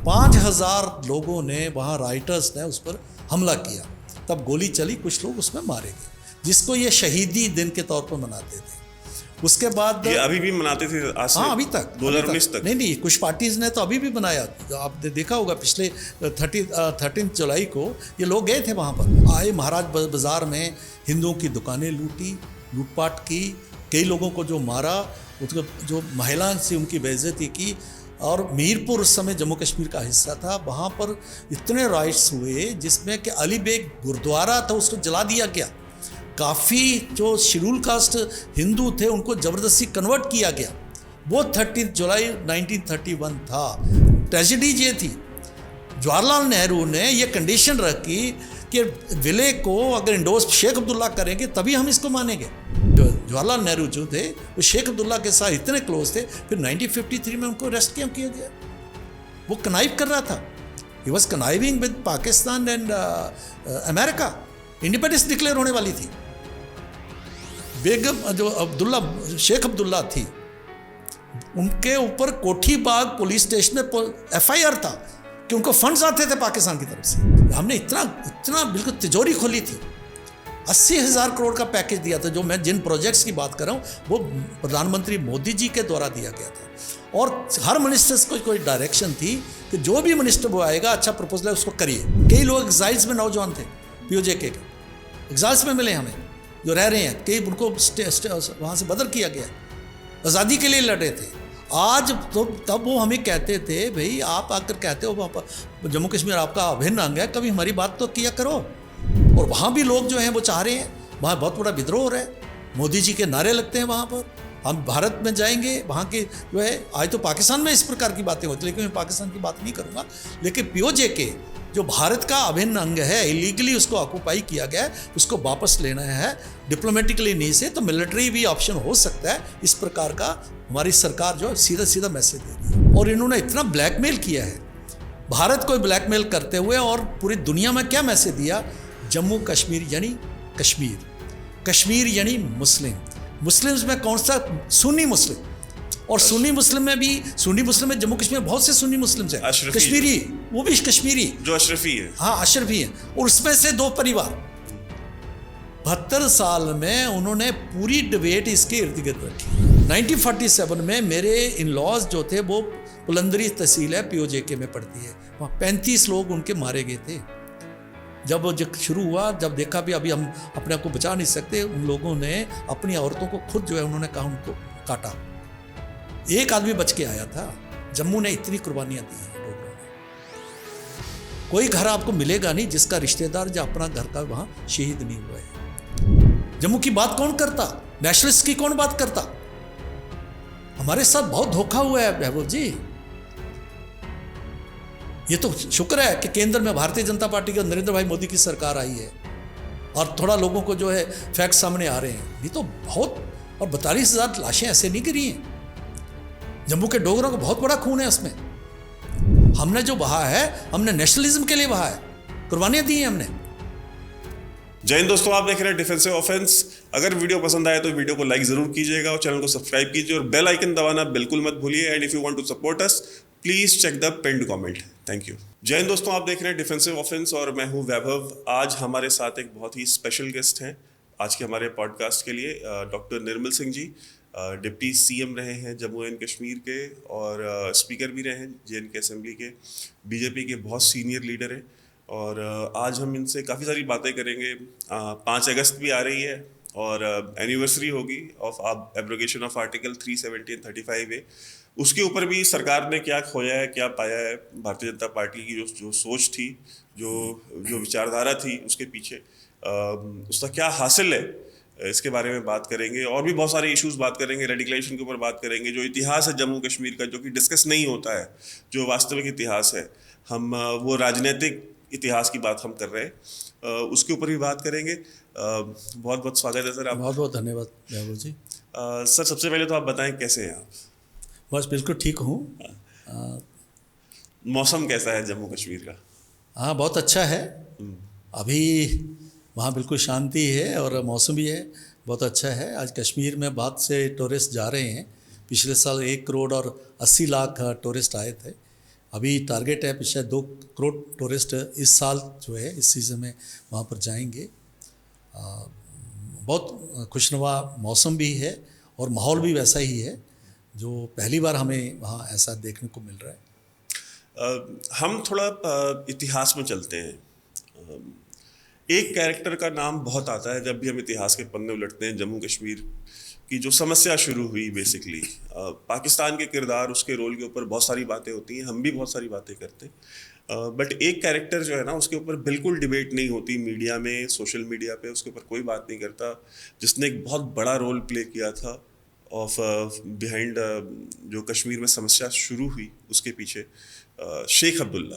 5,000 लोगों ने वहाँ राइटर्स ने उस पर हमला किया, तब गोली चली, कुछ लोग उसमें मारे गए, जिसको ये शहीदी दिन के तौर पर मनाते थे। उसके बाद ये अभी भी मनाते थे आज से? हाँ, अभी तक 2019 तक। नहीं, कुछ पार्टीज ने तो अभी भी बनाया। आपने देखा होगा पिछले 13 जुलाई को ये लोग गए थे वहाँ पर, आए महाराज बाजार में हिंदुओं की दुकानें लूटी, लूटपाट की, कई लोगों को जो मारा, उसको जो महिला से उनकी बेइज्जती की। और मीरपुर उस समय जम्मू कश्मीर का हिस्सा था, वहाँ पर इतने राइट्स हुए जिसमें कि अली बेग गुरुद्वारा था उसको जला दिया गया। काफ़ी जो शेड्यूल कास्ट हिंदू थे उनको ज़बरदस्ती कन्वर्ट किया गया। वो 30 जुलाई 1931 था। ट्रेजेडी ये थी, जवाहरलाल नेहरू ने ये कंडीशन रखी कि विले को अगर इंडोर्स शेख अब्दुल्ला करेंगे तभी हम इसको मानेंगे। जवाहरलाल नेहरू जो थे वो शेख अब्दुल्ला के साथ इतने क्लोज थे, फिर 1953 में उनको अरेस्ट क्यों किया गया? वो कनाइव कर रहा था, he was conniving with Pakistan and America. Independence declare होने वाली थी। बेगम जो शेख अब्दुल्ला थी, उनके ऊपर कोठी बाग पुलिस स्टेशन में FIR था कि उनको फंड्स आते थे पाकिस्तान की तरफ से। हमने इतना बिल्कुल तिजोरी खोली थी। 80,000 करोड़ का पैकेज दिया था। जो मैं जिन प्रोजेक्ट्स की बात कर रहा हूँ वो प्रधानमंत्री मोदी जी के द्वारा दिया गया था। और हर मिनिस्टर्स को कोई डायरेक्शन थी कि जो भी मिनिस्टर वो आएगा अच्छा प्रपोजल है उसको करिए। कई लोग एग्जाइल्स में नौजवान थे, POJK के एग्जाइल्स में मिले हमें, जो रह रहे हैं, कई उनको वहाँ से बदल किया गया, आज़ादी के लिए लड़े थे। आज तो तब वो हमें कहते थे, भाई आप आकर कहते हो जम्मू कश्मीर आपका अभिन्न अंग है, कभी हमारी बात तो किया करो। और वहाँ भी लोग जो हैं वो चाह रहे हैं, वहाँ बहुत बड़ा विद्रोह हो रहा है, मोदी जी के नारे लगते हैं वहाँ पर, हम भारत में जाएंगे, वहाँ के जो है, आज तो पाकिस्तान में इस प्रकार की बातें होती, लेकिन मैं पाकिस्तान की बात नहीं करूँगा। लेकिन POJK जो भारत का अभिन्न अंग है, इलीगली उसको ऑक्यूपाई किया गया है, उसको वापस लेना है, डिप्लोमेटिकली नहीं से तो मिलिट्री भी ऑप्शन हो सकता है। इस प्रकार का हमारी सरकार जो सीधा सीधा मैसेज दे रही है। और इन्होंने इतना ब्लैकमेल किया है, भारत को ब्लैकमेल करते हुए, और पूरी दुनिया में क्या मैसेज दिया? जम्मू कश्मीर यानी कश्मीर, कश्मीर यानी मुस्लिम, मुस्लिम्स में कौन सा? सुन्नी मुस्लिम। और सुन्नी मुस्लिम में जम्मू कश्मीर में बहुत से सुन्नी मुस्लिम्स हैं, कश्मीरी, वो भी कश्मीरी जो अशरफी है। हाँ, अशरफी है। और उसमें से 2 परिवार 72 साल में उन्होंने पूरी डिबेट इसके इर्द गिर्द रखी। 1947 में मेरे इन लॉज जो थे वो पुलंदरी तहसील है, POJK में पड़ती है, वहाँ 35 लोग उनके मारे गए थे। जब वो शुरू हुआ, जब देखा भी अभी हम अपने आप को बचा नहीं सकते, उन लोगों ने अपनी औरतों को खुद जो है उन्होंने कहा उनको काटा। एक आदमी बच के आया था। जम्मू ने इतनी कुर्बानियां दी हैं लोगों ने। कोई घर आपको मिलेगा नहीं जिसका रिश्तेदार जो अपना घर का वहाँ शहीद नहीं हुआ है। जम्मू की बात कौन करता? नेशनलिस्ट की कौन बात करता? हमारे साथ बहुत धोखा हुआ है महबूब जी। ये तो शुक्र है कि केंद्र में भारतीय जनता पार्टी के नरेंद्र भाई मोदी की सरकार आई है और थोड़ा लोगों को जो है फैक्ट सामने आ रहे हैं। ये तो बहुत, और 42,000 लाशें ऐसे नहीं गिरी हैं। जम्मू के डोगरों का बहुत बड़ा खून है उसमें। हमने जो बहा है, हमने नेशनलिज्म के लिए बहा है, कुर्बानियां दी हैं हमने। जय हिंद दोस्तों, आप देख रहे हैं डिफेंसिव ऑफेंस। अगर वीडियो पसंद आए तो वीडियो को लाइक जरूर कीजिएगा और चैनल को सब्सक्राइब कीजिए और बेल आइकन दबाना बिल्कुल मत भूलिए। And if you want to support us please check the pinned comment. Thank you. जय हिंद दोस्तों, आप देख रहे हैं डिफेंसिव ऑफेंस और मैं हूं वैभव। आज हमारे साथ एक बहुत ही स्पेशल गेस्ट हैं आज के हमारे पॉडकास्ट के लिए, doctor Nirmal Singh ji. Deputy CM रहे हैं जम्मू एंड कश्मीर के और स्पीकर भी रहे हैं JNK असेंबली के, BJP के बहुत सीनियर लीडर हैं। और आज हम इनसे काफ़ी सारी बातें करेंगे। 5 अगस्त भी आ रही है और एनिवर्सरी होगी of abrogation of article 370 and 35A। उसके ऊपर भी सरकार ने क्या खोया है, क्या पाया है, भारतीय जनता पार्टी की जो सोच थी, जो विचारधारा थी उसके पीछे उसका क्या हासिल है, इसके बारे में बात करेंगे। और भी बहुत सारे इश्यूज बात करेंगे, रेडिकलाइजेशन के ऊपर बात करेंगे, जो इतिहास है जम्मू कश्मीर का जो कि डिस्कस नहीं होता है, जो वास्तविक इतिहास है, हम वो राजनीतिक इतिहास की बात हम कर रहे हैं, उसके ऊपर भी बात करेंगे। बहुत बहुत स्वागत है सर। आप बहुत बहुत धन्यवाद महबूब जी। सर, सबसे पहले तो आप बताएं कैसे हैं आप? बस बिल्कुल ठीक हूँ। मौसम कैसा है जम्मू कश्मीर का? हाँ, बहुत अच्छा है। अभी वहाँ बिल्कुल शांति है और मौसम भी है, बहुत अच्छा है। आज कश्मीर में बहुत से टूरिस्ट जा रहे हैं। पिछले साल 1 करोड़ और 80 लाख टूरिस्ट आए थे। अभी टारगेट है पिछले 2 करोड़ टूरिस्ट इस साल जो है इस सीज़न में वहाँ पर जाएंगे। बहुत खुशनुमा मौसम भी है और माहौल भी वैसा ही है जो पहली बार हमें वहाँ ऐसा देखने को मिल रहा है। हम थोड़ा इतिहास में चलते हैं। एक कैरेक्टर का नाम बहुत आता है जब भी हम इतिहास के पन्ने उलटते हैं। जम्मू कश्मीर की जो समस्या शुरू हुई बेसिकली, पाकिस्तान के किरदार, उसके रोल के ऊपर बहुत सारी बातें होती हैं, हम भी बहुत सारी बातें करते हैं, बट एक कैरेक्टर जो है ना उसके ऊपर बिल्कुल डिबेट नहीं होती मीडिया में, सोशल मीडिया पे उसके ऊपर कोई बात नहीं करता, जिसने एक बहुत बड़ा रोल प्ले किया था ऑफ बिहाइंड जो कश्मीर में समस्या शुरू हुई उसके पीछे, शेख अब्दुल्ला।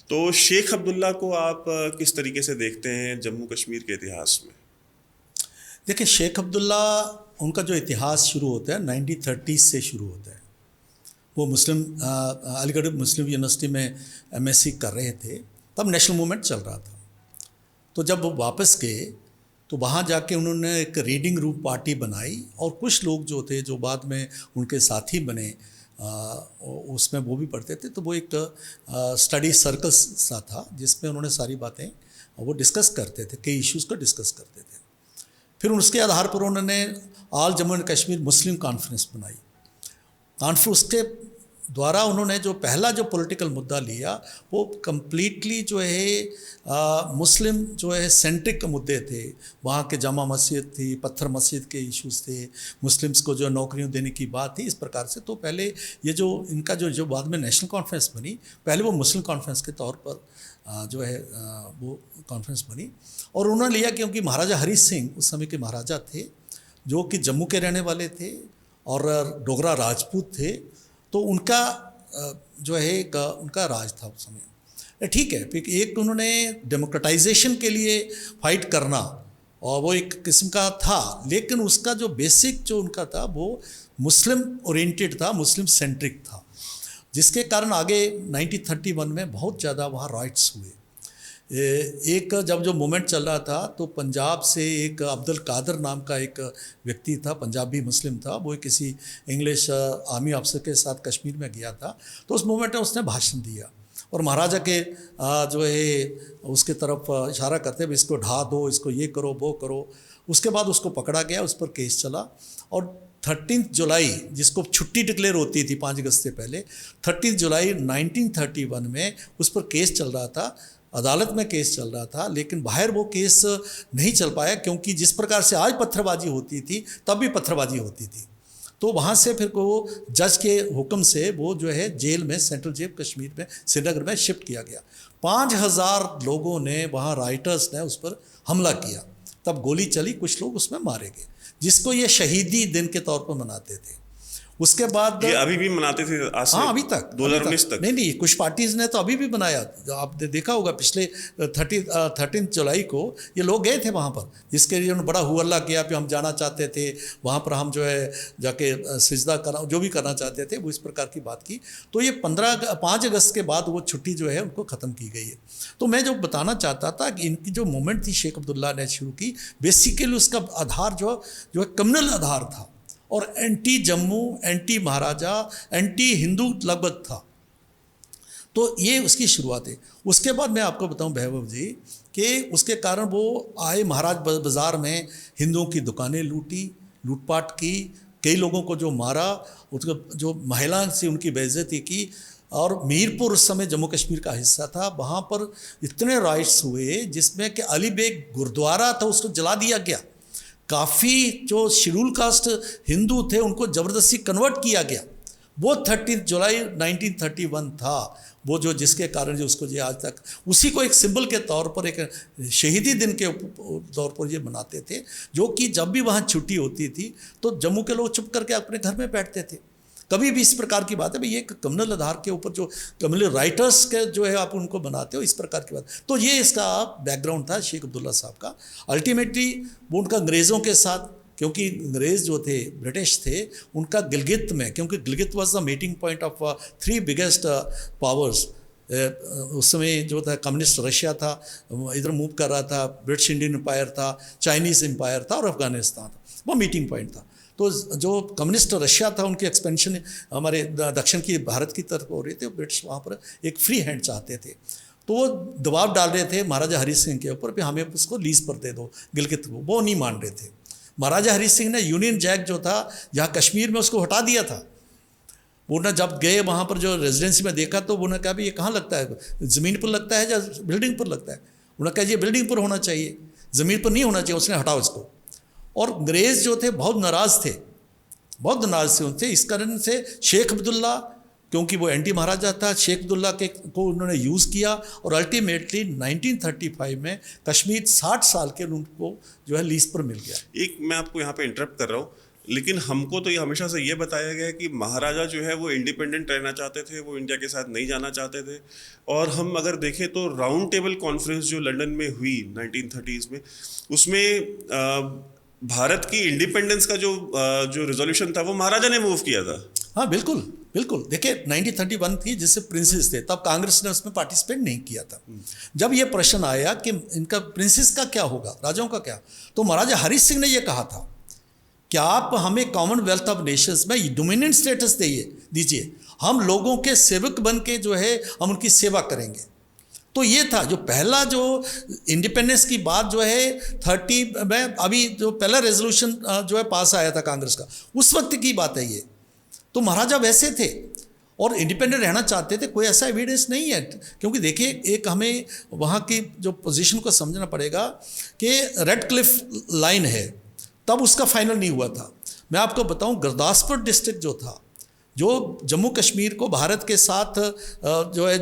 तो शेख अब्दुल्ला को आप किस तरीके से देखते हैं जम्मू कश्मीर के इतिहास में? देखिए, शेख अब्दुल्ला उनका जो इतिहास शुरू होता है 1930 से शुरू होता है। वो अलीगढ़ मुस्लिम यूनिवर्सिटी में MSc कर रहे थे, तब नेशनल मूवमेंट चल रहा था। तो जब वो वापस गए तो वहाँ जाके उन्होंने एक रीडिंग रूम पार्टी बनाई और कुछ लोग जो थे जो बाद में उनके साथी बने, उसमें वो भी पढ़ते थे। तो वो एक स्टडी सर्कल सा था जिसमें उन्होंने सारी बातें वो डिस्कस करते थे, कई इश्यूज़ को डिस्कस करते थे। फिर उसके आधार पर उन्होंने all Jammu and Kashmir Muslim conference बनाई। कॉन्फ्रेंस के द्वारा उन्होंने जो पहला जो पॉलिटिकल मुद्दा लिया वो कम्प्लीटली जो है मुस्लिम जो है सेंट्रिक मुद्दे थे। वहाँ के जामा मस्जिद थी, पत्थर मस्जिद के इश्यूज़ थे, मुस्लिम्स को जो नौकरियाँ देने की बात थी, इस प्रकार से। तो पहले ये जो इनका जो बाद में नेशनल कॉन्फ्रेंस बनी, पहले वो मुस्लिम कॉन्फ्रेंस के तौर पर जो है वो कॉन्फ्रेंस बनी। और उन्होंने लिया क्योंकि महाराजा हरी सिंह उस समय के महाराजा थे जो कि जम्मू के रहने वाले थे और डोगरा राजपूत थे। तो उनका जो है उनका राज था उस समय। ठीक है, फिर एक उन्होंने डेमोक्रेटाइजेशन के लिए फाइट करना और वो एक किस्म का था, लेकिन उसका जो बेसिक जो उनका था वो मुस्लिम ओरिएंटेड था, मुस्लिम सेंट्रिक था, जिसके कारण आगे 1931 में बहुत ज़्यादा वहाँ राइट्स हुए। एक जब जो मूवमेंट चल रहा था तो पंजाब से एक अब्दुल कादर नाम का एक व्यक्ति था, पंजाबी मुस्लिम था, वो किसी इंग्लिश आर्मी अफसर के साथ कश्मीर में गया था। तो उस मूवमेंट में उसने भाषण दिया और महाराजा के जो है उसके तरफ इशारा करते हुए इसको ढा दो, इसको ये करो वो करो। उसके बाद उसको पकड़ा गया, उस पर केस चला और 13 जुलाई जिसको छुट्टी डिक्लेयर होती थी 5 अगस्त से पहले, 13 जुलाई 1931 में उस पर केस चल रहा था, अदालत में केस चल रहा था। लेकिन बाहर वो केस नहीं चल पाया क्योंकि जिस प्रकार से आज पत्थरबाजी होती थी तब भी पत्थरबाजी होती थी। तो वहाँ से फिर को जज के हुक्म से वो जो है जेल में, सेंट्रल जेल कश्मीर में श्रीनगर में शिफ्ट किया गया। 5000 लोगों ने वहाँ राइटर्स ने उस पर हमला किया, तब गोली चली, कुछ लोग उसमें मारे गए, जिसको ये शहीदी दिन के तौर पर मनाते थे। उसके बाद ये अभी भी मनाते थे आज से? हाँ, अभी तक 2019 तक। नहीं, कुछ पार्टीज़ ने तो अभी भी बनाया। आपने देखा होगा पिछले 13 जुलाई को ये लोग गए थे वहाँ पर, जिसके लिए उन्होंने बड़ा हुअल्ला किया कि हम जाना चाहते थे वहाँ पर, हम जो है जाके सिजदा करना, जो भी करना चाहते थे वो इस प्रकार की बात की। तो ये 5 अगस्त के बाद वो छुट्टी जो है उनको ख़त्म की गई है। तो मैं जो बताना चाहता था कि इनकी जो मूवमेंट थी शेख अब्दुल्ला ने शुरू की, बेसिकली उसका आधार जो है कम्युनल आधार था और एंटी जम्मू, एंटी महाराजा, एंटी हिंदू लगभग था। तो ये उसकी शुरुआत है। उसके बाद मैं आपको बताऊं वैभव जी कि उसके कारण वो आए, महाराज बाज़ार में हिंदुओं की दुकानें लूटी, लूटपाट की, कई लोगों को जो मारा, उसको जो महिला से उनकी बेइज्जती की। और मीरपुर उस समय जम्मू कश्मीर का हिस्सा था, वहाँ पर इतने राइट्स हुए जिसमें कि अली बेग गुरुद्वारा था उसको जला दिया गया। काफ़ी जो शेड्यूल कास्ट हिंदू थे उनको ज़बरदस्ती कन्वर्ट किया गया। वो 13 जुलाई 1931 था वो, जो जिसके कारण जो उसको जो आज तक उसी को एक सिंबल के तौर पर, एक शहीदी दिन के तौर पर ये मनाते थे। जो कि जब भी वहाँ छुट्टी होती थी तो जम्मू के लोग चुप करके अपने घर में बैठते थे। कभी भी इस प्रकार की बात है भाई, ये कम्युनल आधार के ऊपर जो कम्युनल राइटर्स के जो है आप उनको बनाते हो, इस प्रकार की बात। तो ये इसका बैकग्राउंड था शेख अब्दुल्ला साहब का। अल्टीमेटली वो उनका अंग्रेज़ों के साथ, क्योंकि अंग्रेज़ जो थे, ब्रिटिश थे, उनका गिलगित में, क्योंकि Gilgit was the meeting point of 3 biggest powers. उस समय जो था कम्युनिस्ट रशिया था, इधर मूव कर रहा था, ब्रिटिश इंडियन एम्पायर था, चाइनीज़ एम्पायर था और अफगानिस्तान था, वो मीटिंग पॉइंट था। तो जो कम्युनिस्ट रशिया था उनकी एक्सपेंशन हमारे दक्षिण की भारत की तरफ हो रही थी, ब्रिटिश वहाँ पर एक फ्री हैंड चाहते थे, तो वो दबाव डाल रहे थे महाराजा हरी सिंह के ऊपर भी हमें उसको लीज पर दे दो गिलगित को, वो नहीं मान रहे थे। महाराजा हरी सिंह ने यूनियन जैक जो था जहाँ कश्मीर में उसको हटा दिया था। वो ना जब गए वहाँ पर जो रेजिडेंसी में देखा तो उन्होंने कहा भी ये कहाँ लगता है, ज़मीन पर लगता है या बिल्डिंग पर लगता है। उन्होंने कहा ये बिल्डिंग पर होना चाहिए, ज़मीन पर नहीं होना चाहिए, उसने हटाओ इसको। और अंग्रेज़ जो थे बहुत नाराज़ थे, बहुत नाराज़ थे उनसे। इस कारण से शेख अब्दुल्ला, क्योंकि वो एंटी महाराजा था, शेख अब्दुल्ला के को उन्होंने यूज़ किया और अल्टीमेटली 1935 में कश्मीर 60 साल के उनको जो है लीज पर मिल गया। एक मैं आपको यहाँ पे इंटरप्ट कर रहा हूँ, लेकिन हमको तो ये हमेशा से ये बताया गया है कि महाराजा जो है वो इंडिपेंडेंट रहना चाहते थे, वो इंडिया के साथ नहीं जाना चाहते थे। और हम अगर देखें तो राउंड टेबल कॉन्फ्रेंस जो लंदन में हुई 1930s में, उसमें भारत की इंडिपेंडेंस का जो रिजोल्यूशन था वो महाराजा ने मूव किया था। हाँ बिल्कुल बिल्कुल। देखिए 1931 थी जिससे प्रिंसेस थे, तब कांग्रेस ने उसमें पार्टिसिपेट नहीं किया था। जब ये प्रश्न आया कि इनका प्रिंसेस का क्या होगा, राजाओं का क्या, तो महाराजा हरी सिंह ने ये कहा था कि आप हमें कॉमनवेल्थ ऑफ नेशंस में डोमिनेंट स्टेटस दीजिए, हम लोगों के सेवक बन के जो है हम उनकी सेवा करेंगे। तो ये था जो पहला जो इंडिपेंडेंस की बात जो है 30 में, अभी जो पहला रेजोल्यूशन जो है पास आया था कांग्रेस का, उस वक्त की बात है ये। तो महाराजा वैसे थे और इंडिपेंडेंट रहना चाहते थे, कोई ऐसा एविडेंस नहीं है। क्योंकि देखिए एक हमें वहाँ की जो पोजीशन को समझना पड़ेगा कि रेड क्लिफ लाइन है, तब उसका फाइनल नहीं हुआ था। मैं आपको बताऊं गुरदासपुर डिस्ट्रिक्ट जो था, जो जम्मू कश्मीर को भारत के साथ जो है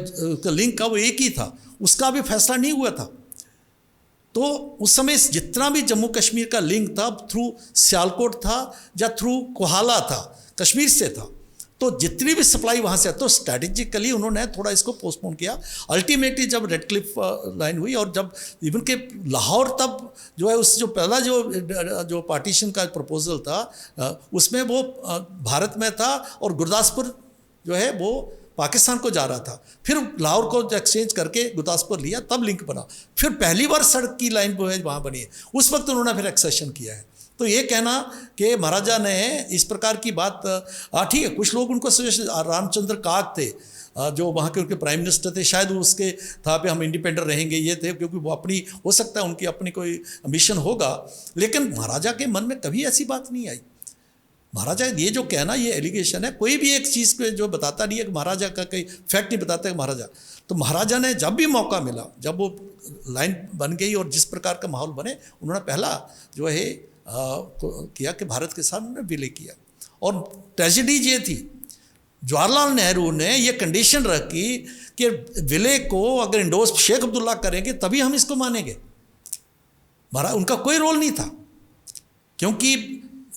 लिंक का, वो एक ही था, उसका भी फैसला नहीं हुआ था। तो उस समय जितना भी जम्मू कश्मीर का लिंक था थ्रू सियालकोट था या थ्रू कोहाला था, कश्मीर से था, तो जितनी भी सप्लाई वहाँ से, तो स्ट्रैटेजिकली उन्होंने थोड़ा इसको पोस्टपोन किया। अल्टीमेटली जब रेड क्लिफ लाइन हुई और जब इवन के लाहौर, तब जो है उस जो पहला जो पार्टीशन का प्रपोजल था उसमें वो भारत में था और गुरदासपुर जो है वो पाकिस्तान को जा रहा था। फिर लाहौर को एक्सचेंज करके गुरदासपुर लिया, तब लिंक बना। फिर पहली बार सड़क की लाइन जो है वहाँ बनी है, उस वक्त उन्होंने फिर एक्सेशन किया है। तो ये कहना कि महाराजा ने इस प्रकार की बात, ठीक है, कुछ लोग उनको सजेस्ट, रामचंद्र काक थे जो वहाँ के उनके प्राइम मिनिस्टर थे, शायद उसके था पे हम इंडिपेंडेंट रहेंगे, ये थे, क्योंकि वो अपनी, हो सकता है उनकी अपनी कोई मिशन होगा, लेकिन महाराजा के मन में कभी ऐसी बात नहीं आई। महाराजा ये जो कहना, ये एलिगेशन है, कोई भी एक चीज़ को जो बताता नहीं है कि महाराजा का कोई फैक्ट नहीं बताता है महाराजा। तो महाराजा ने जब भी मौका मिला, जब वो लाइन बन गई और जिस प्रकार का माहौल बने, उन्होंने पहला जो है किया कि भारत के साथ उन्होंने विलय किया। और ट्रेजेडी ये थी, जवाहरलाल नेहरू ने ये कंडीशन रखी कि विलय को अगर इंडोर्स शेख अब्दुल्ला करेंगे तभी हम इसको मानेंगे। महाराज उनका कोई रोल नहीं था, क्योंकि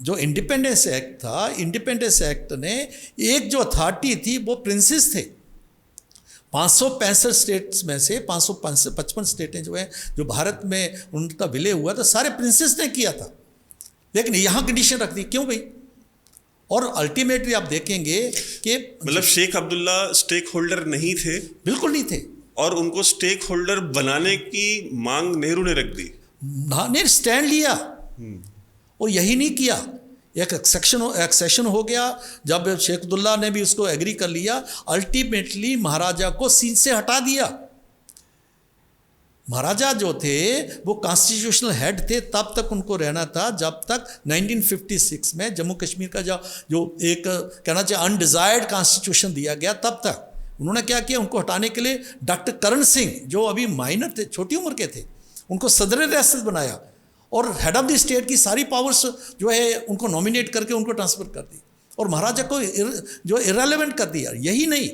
जो इंडिपेंडेंस एक्ट था, इंडिपेंडेंस एक्ट ने एक जो अथॉरिटी थी वो प्रिंसेस थे। 565 स्टेट्स में से 555 स्टेटें जो है जो भारत में उनका विलय हुआ था, सारे प्रिंसेस ने किया था। लेकिन यहाँ कंडीशन रख दी, क्यों भाई? और अल्टीमेटली आप देखेंगे कि मतलब शेख अब्दुल्ला स्टेक होल्डर नहीं थे, बिल्कुल नहीं थे, और उनको स्टेक होल्डर बनाने की मांग नेहरू ने रख दी। ने स्टैंड लिया और यही नहीं किया। एक एक्सेशन हो गया, जब शेख अब्दुल्ला ने भी उसको एग्री कर लिया, अल्टीमेटली महाराजा को सीट से हटा दिया। महाराजा जो थे वो कॉन्स्टिट्यूशनल हेड थे, तब तक उनको रहना था जब तक 1956 में जम्मू कश्मीर का जो एक कहना चाहिए अनडिजायर्ड कॉन्स्टिट्यूशन दिया गया, तब तक उन्होंने क्या किया, उनको हटाने के लिए डॉक्टर करण सिंह जो अभी माइनर थे, छोटी उम्र के थे, उनको सदर रियासत बनाया और हेड ऑफ द स्टेट की सारी पावर्स जो है उनको नॉमिनेट करके उनको ट्रांसफ़र कर दी और महाराजा को जो इरेलेवेंट कर दिया। यही नहीं,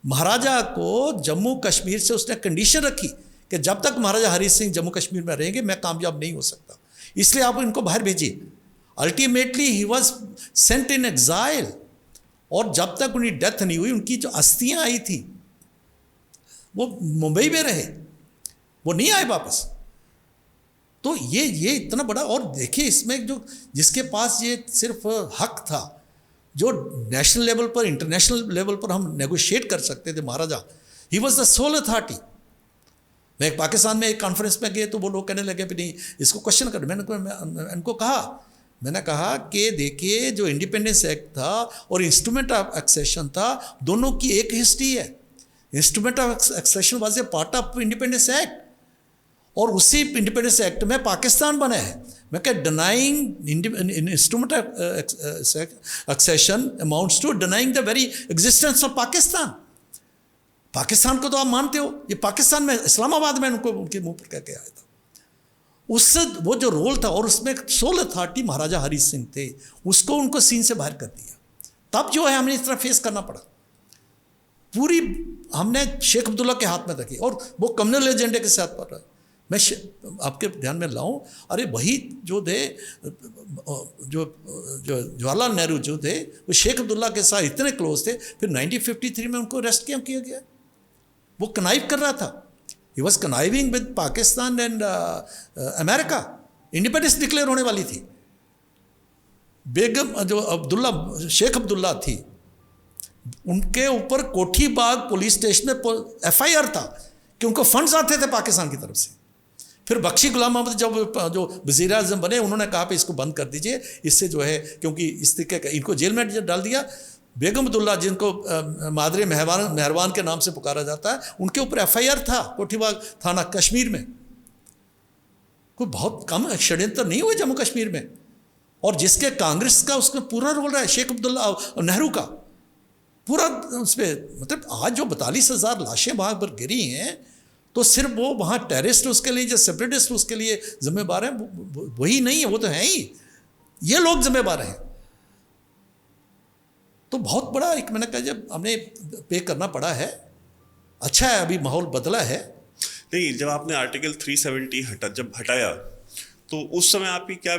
महाराजा को जम्मू कश्मीर से उसने कंडीशन रखी कि जब तक महाराजा हरी सिंह जम्मू कश्मीर में रहेंगे मैं कामयाब नहीं हो सकता, इसलिए आप इनको बाहर भेजिए। Ultimately he was sent in exile, और जब तक उनकी डेथ नहीं हुई, उनकी जो अस्थियाँ आई थी वो मुंबई में रहे, वो नहीं आए वापस। तो ये इतना बड़ा, और देखिए इसमें जो जिसके पास ये सिर्फ हक था, जो नेशनल लेवल पर, इंटरनेशनल लेवल पर हम नेगोशिएट कर सकते थे, Maharaja, he was the sole authority. मैं पाकिस्तान में एक कॉन्फ्रेंस में गए तो वो लोग कहने लगे भी नहीं, इसको क्वेश्चन कर। मैंने इनको कहा मैंने कहा कि देखिए जो इंडिपेंडेंस एक्ट था और इंस्ट्रूमेंट ऑफ एक्सेशन था, दोनों की एक हिस्ट्री है। Instrument of accession was a part of independence act, और उसी इंडिपेंडेंस एक्ट में पाकिस्तान बना है। मैं कह denying instrument of accession amounts to denying the very existence of Pakistan. Pakistan को तो आप मानते हो, ये पाकिस्तान में इस्लामाबाद में उनको उनके मुंह पर कह के आया था। उससे वो जो रोल था, और उसमें सोल अथॉरिटी महाराजा हरी सिंह थे, उसको उनको सीन से बाहर कर दिया। तब जो है हमें इस तरह फेस करना पड़ा। पूरी हमने शेख अब्दुल्ला के हाथ में रखी, और वो कम्युनल एजेंडे के साथ पड़ रहा है। मैं आपके ध्यान में लाऊं, अरे वही जो थे जो जवाहरलाल नेहरू जो थे, वो शेख अब्दुल्ला के साथ इतने क्लोज थे, फिर 1953 में उनको अरेस्ट क्यों किया गया? वो कनाइव कर रहा था। He was conniving with Pakistan and America. Independence declare होने वाली थी। बेगम जो शेख अब्दुल्ला थी, उनके ऊपर कोठी बाग पुलिस स्टेशन में FIR था कि उनको फंड्स आते थे पाकिस्तान की तरफ से। फिर बख्शी गुलाम मोहम्मद जब जो वज़ीर आज़म बने, उन्होंने कहा इसको बंद कर दीजिए, इससे जो है, क्योंकि इस तरीके का इनको जेल में डाल दिया। बेगम अब्दुल्ला, जिनको मादरे मेहरबान के नाम से पुकारा जाता है, उनके ऊपर FIR था कोठीबाग थाना कश्मीर में। कोई बहुत कम षड्यंत्र नहीं हुए जम्मू कश्मीर में, और जिसके कांग्रेस का उसमें पूरा रोल रहा है, शेख अब्दुल्ला नेहरू का पूरा उसमें। मतलब आज जो 42,000 लाशें वहाँ पर गिरी हैं, तो सिर्फ वो वहाँ टेररिस्ट उसके लिए, जो सेपरेटिस्ट उसके लिए जिम्मेदार हैं, वही नहीं है, वो तो हैं ही, ये लोग जिम्मेदार हैं। तो बहुत बड़ा एक, मैंने कहा, जब हमने पे करना पड़ा है। अच्छा है अभी माहौल बदला है। नहीं, जब आपने आर्टिकल 370 जब हटाया, तो उस समय आपकी क्या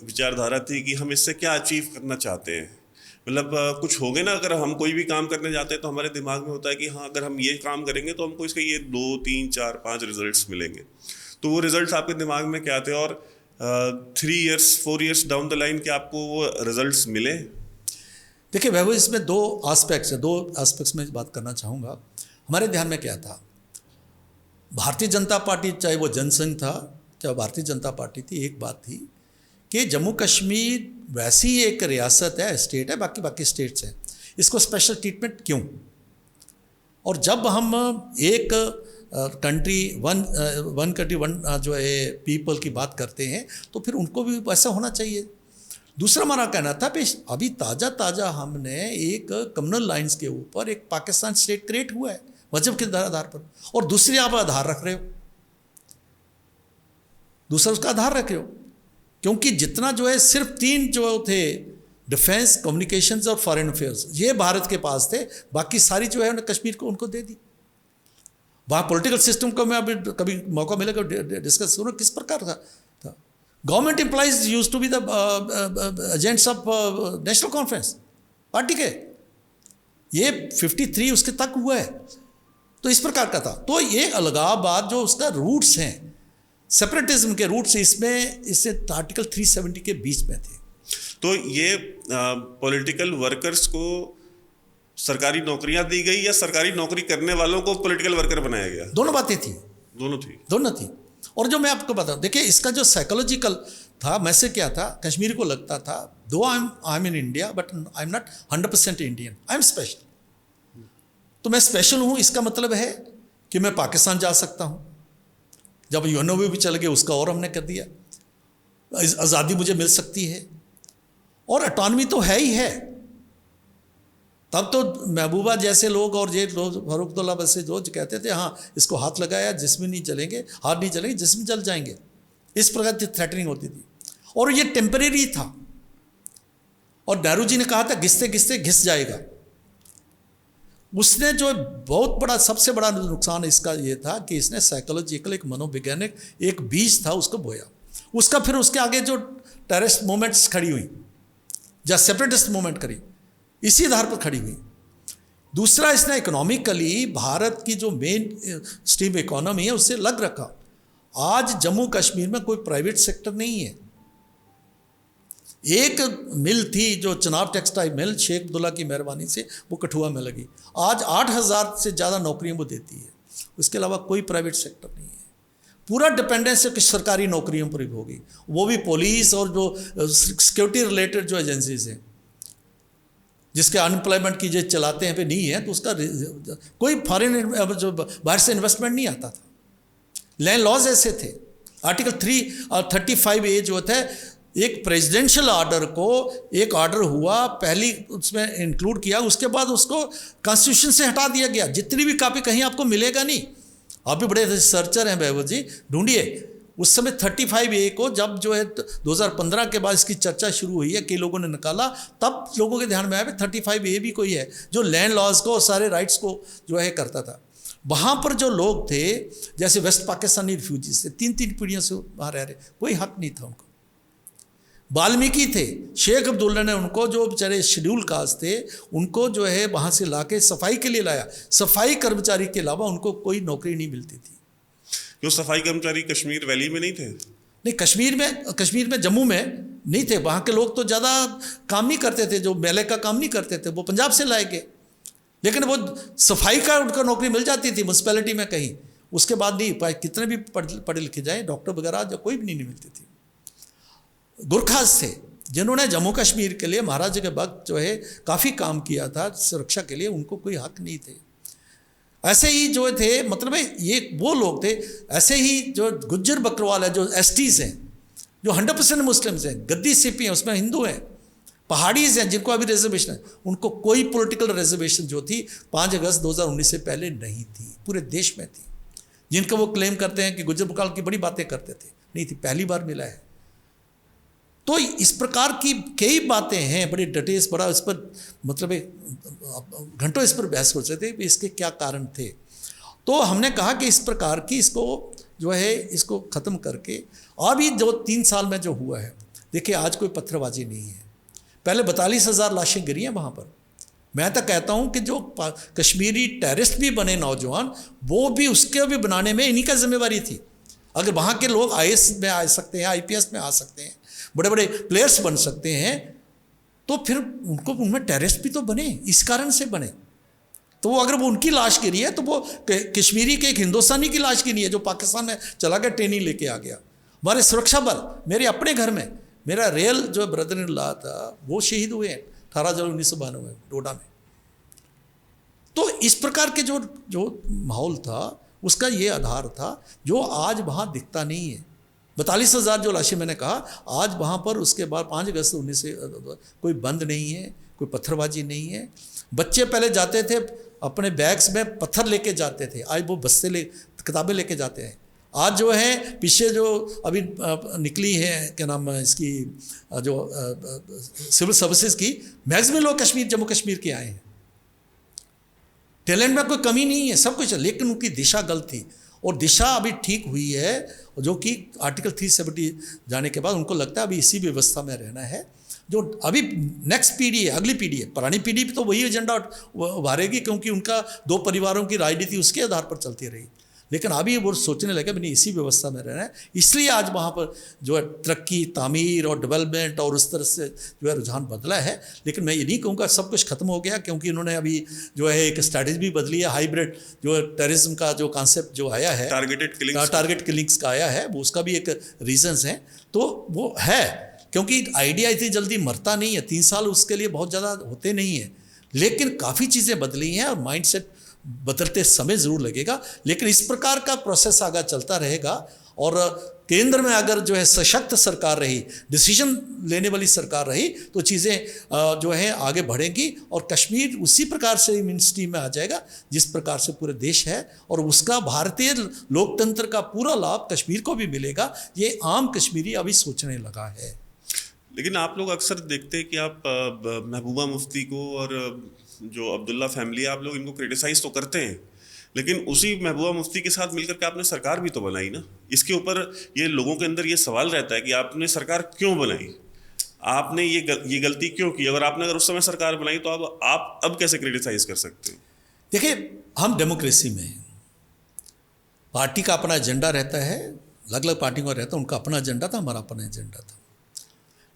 विचारधारा थी कि हम इससे क्या अचीव करना चाहते हैं? मतलब कुछ हो गए ना, अगर हम कोई भी काम करने जाते हैं तो हमारे दिमाग में होता है कि हाँ, अगर हम ये काम करेंगे तो हमको इसके ये 2, 3, 4, 5 रिजल्ट्स मिलेंगे। तो वो रिजल्ट्स आपके दिमाग में क्या थे, और 3 years 4 years down the line क्या आपको वो रिजल्ट्स मिले? देखिए वैभव, इसमें 2 एस्पेक्ट्स में बात करना चाहूँगा। हमारे ध्यान में क्या था, भारतीय जनता पार्टी, चाहे वो जनसंघ था, चाहे भारतीय जनता पार्टी थी, एक बात थी कि जम्मू कश्मीर वैसी एक रियासत है, स्टेट है, बाकी स्टेट्स हैं, इसको स्पेशल ट्रीटमेंट क्यों? और जब हम एक कंट्री वन कंट्री वन जो है पीपल की बात करते हैं, तो फिर उनको भी वैसा होना चाहिए। दूसरा हमारा कहना था कि अभी ताज़ा हमने एक कम्युनल लाइंस के ऊपर एक पाकिस्तान स्टेट क्रिएट हुआ है मजहब के आधार पर, और दूसरी आप आधार रख रहे हो, दूसरा उसका आधार रख रहे हो। क्योंकि जितना जो है सिर्फ 3 जो थे, डिफेंस, कम्युनिकेशंस और फॉरेन अफेयर्स, ये भारत के पास थे, बाकी सारी जो है उन्हें कश्मीर को उनको दे दी। वहाँ पॉलिटिकल सिस्टम को मैं अभी कभी मौका मिलेगा डिस्कस करूँ किस प्रकार था। Government employees used to be the agents of national conference party के, ये 53 उसके तक हुआ है। तो इस प्रकार का था। तो ये अलगाववाद जो उसका रूट्स हैं, सेपरेटिज्म के रूट्स इससे आर्टिकल 370 के बीच में थे। तो ये पॉलिटिकल वर्कर्स को सरकारी नौकरियां दी गई या सरकारी नौकरी करने वालों को पॉलिटिकल वर्कर बनाया गया? दोनों बातें थी। दोनों थी। और जो मैं आपको बताऊं, देखिए इसका जो साइकोलॉजिकल था, मैसेज क्या था, कश्मीर को लगता था दो I am in India but I am not 100% Indian, I am special. तो मैं स्पेशल हूँ, इसका मतलब है कि मैं पाकिस्तान जा सकता हूँ। जब यूएनओ भी चल गए, उसका और हमने कर दिया, आज़ादी मुझे मिल सकती है, और ऑटोनॉमी तो है ही है। तब तो महबूबा जैसे लोग और ये लोग, फारूक अब्दुल्ला वैसे रोज कहते थे हाँ इसको हाथ लगाया, जिसमें नहीं चलेंगे, हाथ नहीं चलेंगे, जिसमें जल जाएंगे। इस प्रकार की थ्रेटनिंग होती थी, और ये टेम्परेरी था। और नेहरू जी ने कहा था घिसते घिसते घिस जाएगा। उसने जो बहुत बड़ा, सबसे बड़ा नुकसान इसका ये था कि इसने साइकोलॉजिकल, एक मनोवैज्ञानिक एक बीज था, उसको बोया। उसका फिर उसके आगे जो टेररिस्ट मूवमेंट्स खड़ी हुई या सेपरेटिस्ट मूवमेंट करी, इसी आधार पर खड़ी हुई। दूसरा, इसने इकोनॉमिकली भारत की जो मेन स्ट्रीम इकोनॉमी है उससे लग रखा। आज जम्मू कश्मीर में कोई प्राइवेट सेक्टर नहीं है। एक मिल थी जो चनाब टेक्सटाइल मिल, शेख अब्दुल्ला की मेहरबानी से वो कठुआ में लगी, आज 8,000 से ज़्यादा नौकरियां वो देती है। उसके अलावा कोई प्राइवेट सेक्टर नहीं है। पूरा डिपेंडेंस कुछ सरकारी नौकरियों पर भी होगी, वो भी पुलिस और जो सिक्योरिटी रिलेटेड जो एजेंसीज हैं, जिसके अनएम्प्लॉयमेंट की जो चलाते हैं पे नहीं है, तो उसका कोई फॉरेन जो बाहर से इन्वेस्टमेंट नहीं आता था। लैंड लॉज ऐसे थे। आर्टिकल 335A जो होता है, एक प्रेसिडेंशियल ऑर्डर को, एक ऑर्डर हुआ पहली उसमें इंक्लूड किया, उसके बाद उसको कॉन्स्टिट्यूशन से हटा दिया गया। जितनी भी कॉपी कहीं आपको मिलेगा नहीं। आप भी बड़े रिसर्चर हैं वैभव जी, ढूंढिए उस समय 35A को जब जो है 2015 के बाद इसकी चर्चा शुरू हुई है, कई लोगों ने निकाला, तब लोगों के ध्यान में आया 35A भी कोई है जो लैंड लॉज को और सारे राइट्स को जो है करता था। वहाँ पर जो लोग थे, जैसे वेस्ट पाकिस्तानी रिफ्यूजीज थे, 3 पीढ़ियों से वहाँ रह रहे, कोई हक नहीं था उनको। वाल्मीकि थे, शेख अब्दुल्ला ने उनको, जो बेचारे शेड्यूल कास्ट थे, उनको जो है वहाँ से लाके सफाई के लिए लाया। सफाई कर्मचारी के अलावा उनको कोई नौकरी नहीं मिलती थी। जो सफाई कर्मचारी कश्मीर वैली में नहीं थे? नहीं, कश्मीर में जम्मू में नहीं थे। वहाँ के लोग तो ज़्यादा काम नहीं करते थे, जो मेले का काम नहीं करते थे, वो पंजाब से लाए गए। लेकिन वो सफाई का उनको नौकरी मिल जाती थी म्यूनसिपैलिटी में कहीं, उसके बाद नहीं, कितने भी पढ़े लिखे जाए, डॉक्टर वगैरह जो कोई भी नहीं मिलती थी। गुरखास थे, जिन्होंने जम्मू कश्मीर के लिए महाराजा के वक्त जो है काफ़ी काम किया था सुरक्षा के लिए, उनको कोई हक नहीं थे। ऐसे ही जो थे, मतलब ये वो लोग थे। ऐसे ही जो गुज्जर बकरवाल है, जो एसटीज़ हैं, जो 100% मुस्लिम्स हैं, गद्दी सिपी हैं, उसमें हिंदू हैं, पहाड़ीज़ हैं जिनको अभी रिजर्वेशन है, उनको कोई पॉलिटिकल रिजर्वेशन जो थी 5 अगस्त 2019 से पहले नहीं थी, पूरे देश में थी। जिनको वो क्लेम करते हैं कि गुज्जर बकरवाल की बड़ी बातें करते थे, नहीं थी, पहली बार मिला है। तो इस प्रकार की कई बातें हैं, बड़ी डिटेल्स, बड़ा इस पर मतलब घंटों इस पर बहस हो सकते थे इसके क्या कारण थे। तो हमने कहा कि इस प्रकार की इसको जो है इसको ख़त्म करके, अभी जो 3 साल में जो हुआ है, देखिए आज कोई पत्थरबाजी नहीं है। पहले 42,000 लाशें गिरी हैं वहाँ पर। मैं तो कहता हूँ कि जो कश्मीरी टेररिस्ट भी बने नौजवान, वो भी उसके भी बनाने में इन्हीं का जिम्मेवारी थी। अगर वहाँ के लोग IAS में आ सकते हैं, IPS में आ सकते हैं, बड़े बड़े प्लेयर्स बन सकते हैं, तो फिर उनको उनमें टेररिस्ट भी तो बने, इस कारण से बने। तो वो अगर वो उनकी लाश गिरी है, तो वो कश्मीरी के एक हिंदुस्तानी की लाश गिरी है जो पाकिस्तान में चला गया, ट्रेनिंग लेके आ गया। हमारे सुरक्षा बल, मेरे अपने घर में मेरा रियल जो ब्रदर इन लॉ था, वो शहीद हुए हैं 18 जनवरी 1992 डोडा में। तो इस प्रकार के जो माहौल था, उसका ये आधार था, जो आज वहाँ दिखता नहीं है। 42,000 जो लाशें मैंने कहा, आज वहाँ पर उसके बाद 5 अगस्त 19 से कोई बंद नहीं है, कोई पत्थरबाजी नहीं है। बच्चे पहले जाते थे अपने बैग्स में पत्थर लेके जाते थे, आज वो बस्ते किताबें लेके जाते हैं। आज जो है पीछे जो अभी निकली है, क्या नाम है इसकी, जो सिविल सर्विसेज की, मैक्सिमम लोग जम्मू कश्मीर के आए हैं। टैलेंट में कोई कमी नहीं है, सब कुछ है, लेकिन उनकी दिशा गलत थी। और दिशा अभी ठीक हुई है, जो कि आर्टिकल 370 जाने के बाद उनको लगता है अभी इसी व्यवस्था में रहना है। जो अभी नेक्स्ट पीढ़ी है, अगली पीढ़ी है, पुरानी पीढ़ी भी तो वही एजेंडा उभारेगी, क्योंकि उनका 2 परिवारों की राजनीति उसके आधार पर चलती रही। लेकिन अभी वो सोचने लगे नहीं, इसी व्यवस्था में रहना है। इसलिए आज वहाँ पर जो है तरक्की, तामीर और डेवलपमेंट और उस तरह से जो है रुझान बदला है। लेकिन मैं ये नहीं कहूँगा सब कुछ खत्म हो गया, क्योंकि इन्होंने अभी जो है एक स्ट्रैटेजी भी बदली है। हाइब्रिड जो है टेररिज्म का जो कॉन्सेप्ट जो आया है, टारगेट किलिंग्स का आया है, वो उसका भी एक रीजंस है। तो वो है, क्योंकि आइडिया इतनी जल्दी मरता नहीं है, 3 साल उसके लिए बहुत ज़्यादा होते नहीं हैं। लेकिन काफ़ी चीज़ें बदली हैं और माइंडसेट बदलते समय ज़रूर लगेगा। लेकिन इस प्रकार का प्रोसेस आगे चलता रहेगा। और केंद्र में अगर जो है सशक्त सरकार रही, डिसीजन लेने वाली सरकार रही, तो चीज़ें जो है आगे बढ़ेंगी और कश्मीर उसी प्रकार से मेन स्ट्रीम में आ जाएगा जिस प्रकार से पूरे देश है। और उसका भारतीय लोकतंत्र का पूरा लाभ कश्मीर को भी मिलेगा, ये आम कश्मीरी अभी सोचने लगा है। लेकिन आप लोग अक्सर देखते हैं कि आप महबूबा मुफ्ती को और जो अब्दुल्ला फैमिली है, आप लोग इनको क्रिटिसाइज तो करते हैं, लेकिन उसी महबूबा मुफ्ती के साथ मिलकर के आपने सरकार भी तो बनाई ना। इसके ऊपर ये लोगों के अंदर ये सवाल रहता है कि आपने सरकार क्यों बनाई, आपने ये गलती क्यों की। अगर उस समय सरकार बनाई तो आप अब कैसे क्रिटिसाइज कर सकते हैं? देखिए, हम डेमोक्रेसी में हैं, पार्टी का अपना एजेंडा रहता है, अलग अलग पार्टियों का रहता है, उनका अपना एजेंडा था, हमारा अपना एजेंडा था।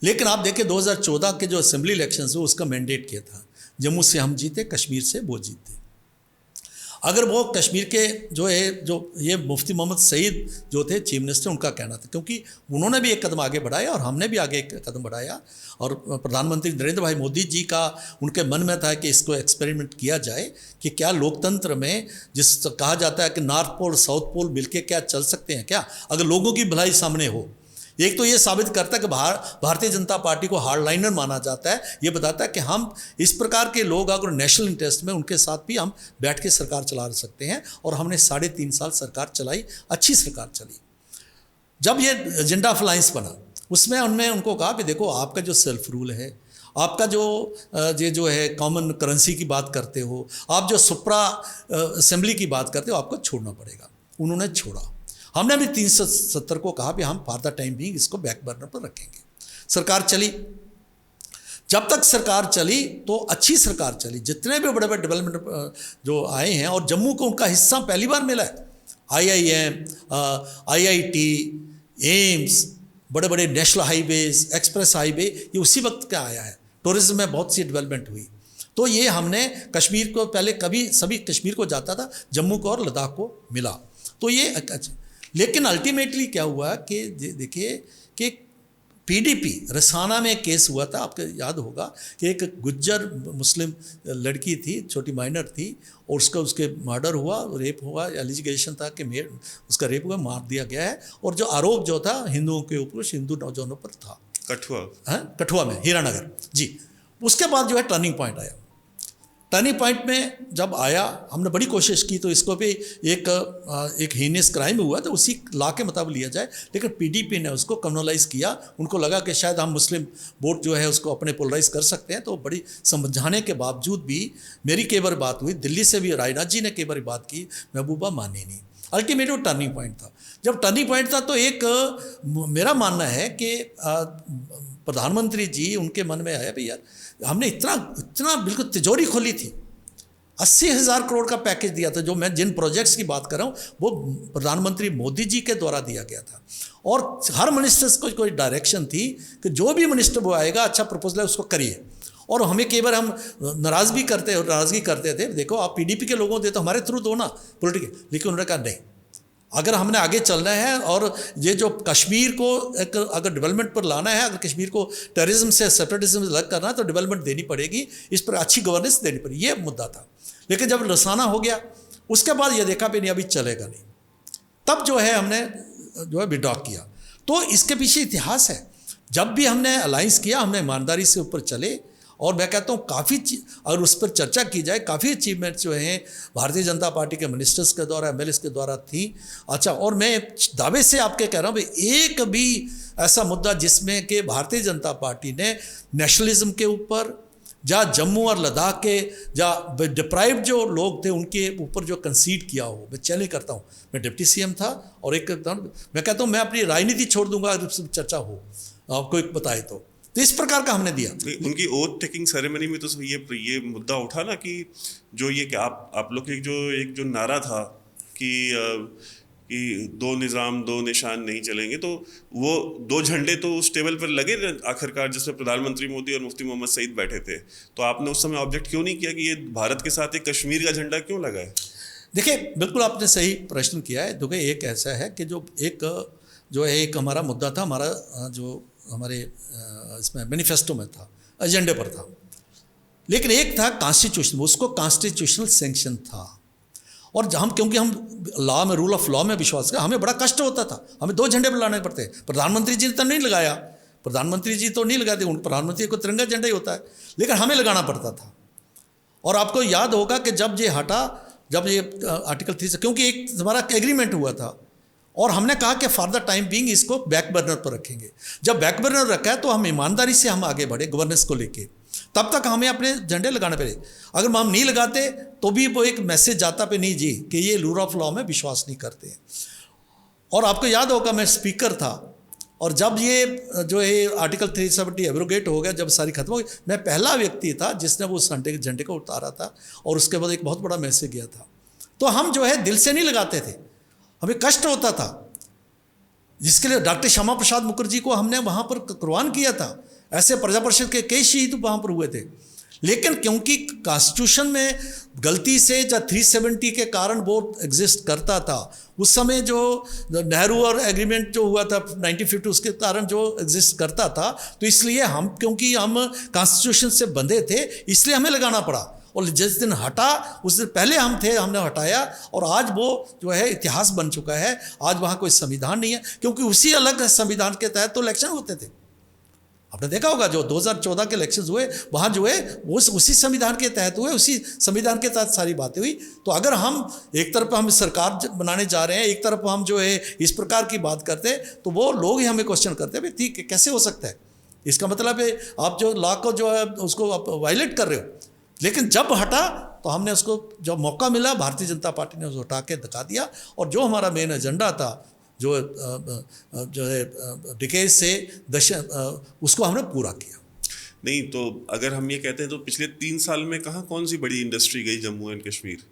लेकिन आप देखिए 2014 के जो असेंबली इलेक्शन हुए, उसका मैंडेट किया था, जम्मू से हम जीते, कश्मीर से वो जीते। अगर वो कश्मीर के जो ये मुफ्ती मोहम्मद सईद जो थे चीफ मिनिस्टर, उनका कहना था, क्योंकि उन्होंने भी एक कदम आगे बढ़ाया और हमने भी आगे एक कदम बढ़ाया, और प्रधानमंत्री नरेंद्र भाई मोदी जी का उनके मन में था कि इसको एक्सपेरिमेंट किया जाए कि क्या लोकतंत्र में जिस कहा जाता है कि नॉर्थ पोल साउथ पोल मिलके क्या चल सकते हैं क्या, अगर लोगों की भलाई सामने हो। एक तो ये साबित करता है कि भारतीय जनता पार्टी को हार्डलाइनर माना जाता है, ये बताता है कि हम इस प्रकार के लोग अगर नेशनल इंटरेस्ट में उनके साथ भी हम बैठ के सरकार चला सकते हैं, और हमने 3.5 साल सरकार चलाई, अच्छी सरकार चली। जब ये एजेंडा ऑफ अलायंस बना उसमें उनको कहा कि देखो आपका जो सेल्फ रूल है, आपका ये जो है कॉमन करेंसी की बात करते हो, आप जो सुप्रा असेंबली की बात करते हो, आपको छोड़ना पड़ेगा। उन्होंने छोड़ा। हमने भी 370 को कहा कि हम फॉर द टाइम बीइंग इसको बैक बर्नर पर रखेंगे। सरकार चली। जब तक सरकार चली तो अच्छी सरकार चली, जितने भी बड़े बड़े डेवलपमेंट जो आए हैं, और जम्मू को उनका हिस्सा पहली बार मिला है। IIM, IIT, एम्स, बड़े बड़े नेशनल हाईवेज, एक्सप्रेस हाईवे, ये उसी वक्त का आया है। टूरिज्म में बहुत सी डेवलपमेंट हुई। तो ये हमने कश्मीर को पहले कभी सभी कश्मीर को जाता था, जम्मू को और लद्दाख को मिला। तो ये लेकिन अल्टीमेटली क्या हुआ कि देखिए कि PDP रसाना में केस हुआ था, आपको याद होगा कि एक गुज्जर मुस्लिम लड़की थी, छोटी माइनर थी, और उसके मर्डर हुआ, रेप हुआ, एलिगेशन था कि उसका रेप हुआ, मार दिया गया है। और जो आरोप जो था हिंदुओं के ऊपर, हिंदू नौजवानों पर था, कठुआ में, हीरानगर जी। उसके बाद जो है टर्निंग पॉइंट आया। टर्निंग पॉइंट में जब आया, हमने बड़ी कोशिश की तो इसको भी एक हीनियस क्राइम हुआ तो उसी लॉ के मुताबिक लिया जाए, लेकिन PDP ने उसको कम्युनलाइज किया। उनको लगा कि शायद हम मुस्लिम वोट जो है उसको अपने पोलराइज कर सकते हैं। तो बड़ी समझाने के बावजूद भी मेरी कई बार बात हुई, दिल्ली से भी राजनाथ जी ने कई बार बात की, महबूबा मानी नहीं। अल्टीमेट वो टर्निंग पॉइंट था। जब टर्निंग पॉइंट था तो एक मेरा मानना है कि प्रधानमंत्री जी, उनके मन में आया भाई यार, हमने इतना बिल्कुल तिजोरी खोली थी, 80,000 करोड़ का पैकेज दिया था। जो मैं जिन प्रोजेक्ट्स की बात कर रहा हूँ वो प्रधानमंत्री मोदी जी के द्वारा दिया गया था, और हर मिनिस्टर्स को कोई डायरेक्शन थी कि जो भी मिनिस्टर वो आएगा, अच्छा प्रपोजल है उसको करिए। और हमें कई बार हम नाराज़गी करते थे, देखो आप PDP के लोगों दे तो हमारे थ्रू दो ना पॉलिटिकल, लेकिन उन्होंने कहा नहीं, अगर हमने आगे चलना है और ये जो कश्मीर को एक अगर डेवलपमेंट पर लाना है, अगर कश्मीर को टेररिज्म से, सेपरेटिज्म से अलग करना है, तो डेवलपमेंट देनी पड़ेगी, इस पर अच्छी गवर्नेंस देनी पड़ेगी, ये मुद्दा था। लेकिन जब रसाना हो गया उसके बाद ये देखा भी नहीं अभी चलेगा नहीं, तब जो है हमने जो है विड्रॉ किया। तो इसके पीछे इतिहास है। जब भी हमने अलायंस किया हमने ईमानदारी से ऊपर चले, और मैं कहता हूँ काफ़ी अगर उस पर चर्चा की जाए, काफ़ी अचीवमेंट्स जो हैं भारतीय जनता पार्टी के मिनिस्टर्स के द्वारा, MLAs के द्वारा थी। अच्छा, और मैं दावे से आपके कह रहा हूँ भाई, एक भी ऐसा मुद्दा जिसमें कि भारतीय जनता पार्टी ने नेशनलिज्म के ऊपर, जहाँ जम्मू और लद्दाख के जहाँ डिप्राइव्ड जो लोग थे उनके ऊपर जो कंसीड किया हो, मैं चैलेंज करता हूँ। मैं डिप्टी CM था, और एक मैं कहता हूँ मैं अपनी राजनीति छोड़ दूंगा अगर चर्चा हो, आपको एक बताए तो इस प्रकार का हमने दिया। उनकी ओथ टेकिंग सेरेमनी में तो ये मुद्दा उठा ना कि जो ये कि आप लोग के जो नारा था कि दो निज़ाम दो निशान नहीं चलेंगे, तो वो 2 झंडे तो उस टेबल पर लगे आखिरकार, जिसमें प्रधानमंत्री मोदी और मुफ्ती मोहम्मद सईद बैठे थे। तो आपने उस समय ऑब्जेक्ट क्यों नहीं किया कि ये भारत के साथ एक कश्मीर का झंडा क्यों लगा है? देखिए, बिल्कुल आपने सही प्रश्न किया है। देखिए, एक ऐसा है कि जो एक हमारा मुद्दा था, हमारा जो हमारे इसमें मैनिफेस्टो में था, एजेंडे पर था, लेकिन एक था कॉन्स्टिट्यूशन, उसको कॉन्स्टिट्यूशनल सेंक्शन था। और क्योंकि हम लॉ में, रूल ऑफ लॉ में विश्वास कर, हमें बड़ा कष्ट होता था, हमें 2 झंडे पर लाने पड़ते। प्रधानमंत्री जी ने तो नहीं लगाया, प्रधानमंत्री जी तो नहीं लगाते, प्रधानमंत्री को तिरंगा झंडा ही होता है, लेकिन हमें लगाना पड़ता था। और आपको याद होगा कि जब ये हटा, जब ये आर्टिकल 3 से, क्योंकि एक हमारा एग्रीमेंट हुआ था, और हमने कहा कि फॉर द टाइम बीइंग इसको बैक बर्नर पर रखेंगे। जब बैक बर्नर रखा है तो हम ईमानदारी से हम आगे बढ़े गवर्नेंस को लेके, तब तक हमें अपने झंडे लगाने पड़े। अगर हम नहीं लगाते तो भी वो एक मैसेज जाता पे नहीं जी कि ये रूल ऑफ लॉ में विश्वास नहीं करते। और आपको याद होगा मैं स्पीकर था, और जब ये जो है आर्टिकल 370 एब्रोगेट हो गया, जब सारी खत्म हो गई, मैं पहला व्यक्ति था जिसने वो झंडे को उतारा था, और उसके बाद एक बहुत बड़ा मैसेज गया था। तो हम जो है दिल से नहीं लगाते थे, हमें कष्ट होता था, जिसके लिए डॉक्टर श्यामा प्रसाद मुखर्जी को हमने वहाँ पर कुर्बान किया था। ऐसे प्रजा परिषद के कई शहीद वहाँ पर हुए थे, लेकिन क्योंकि कॉन्स्टिट्यूशन में गलती से जब 370 के कारण वो एग्जिस्ट करता था, उस समय जो नेहरू और एग्रीमेंट जो हुआ था 1950 उसके कारण जो एग्जिस्ट करता था, तो इसलिए हम, क्योंकि हम कॉन्स्टिट्यूशन से बंधे थे, इसलिए हमें लगाना पड़ा। और जिस दिन हटा उस दिन पहले हम थे, हमने हटाया, और आज वो जो है इतिहास बन चुका है। आज वहाँ कोई संविधान नहीं है, क्योंकि उसी अलग संविधान के तहत तो इलेक्शन होते थे। आपने देखा होगा जो 2014 के इलेक्शंस हुए, वहाँ जो है वो उसी संविधान के तहत हुए, उसी संविधान के तहत सारी बातें हुई। तो अगर हम एक तरफ हम सरकार बनाने जा रहे हैं, एक तरफ हम जो है इस प्रकार की बात करते हैं, तो वो लोग ही हमें क्वेश्चन करते हैं, भाई ठीक है, कैसे हो सकता है? इसका मतलब है आप जो लॉ को जो है उसको आप वायलेट कर रहे हो। लेकिन जब हटा तो हमने उसको, जब मौका मिला, भारतीय जनता पार्टी ने उसको हटा के दिखा दिया, और जो हमारा मेन एजेंडा था, जो है डिकेज से उसको हमने पूरा किया। नहीं तो अगर हम ये कहते हैं तो पिछले 3 साल में कौन सी बड़ी इंडस्ट्री गई जम्मू एंड कश्मीर?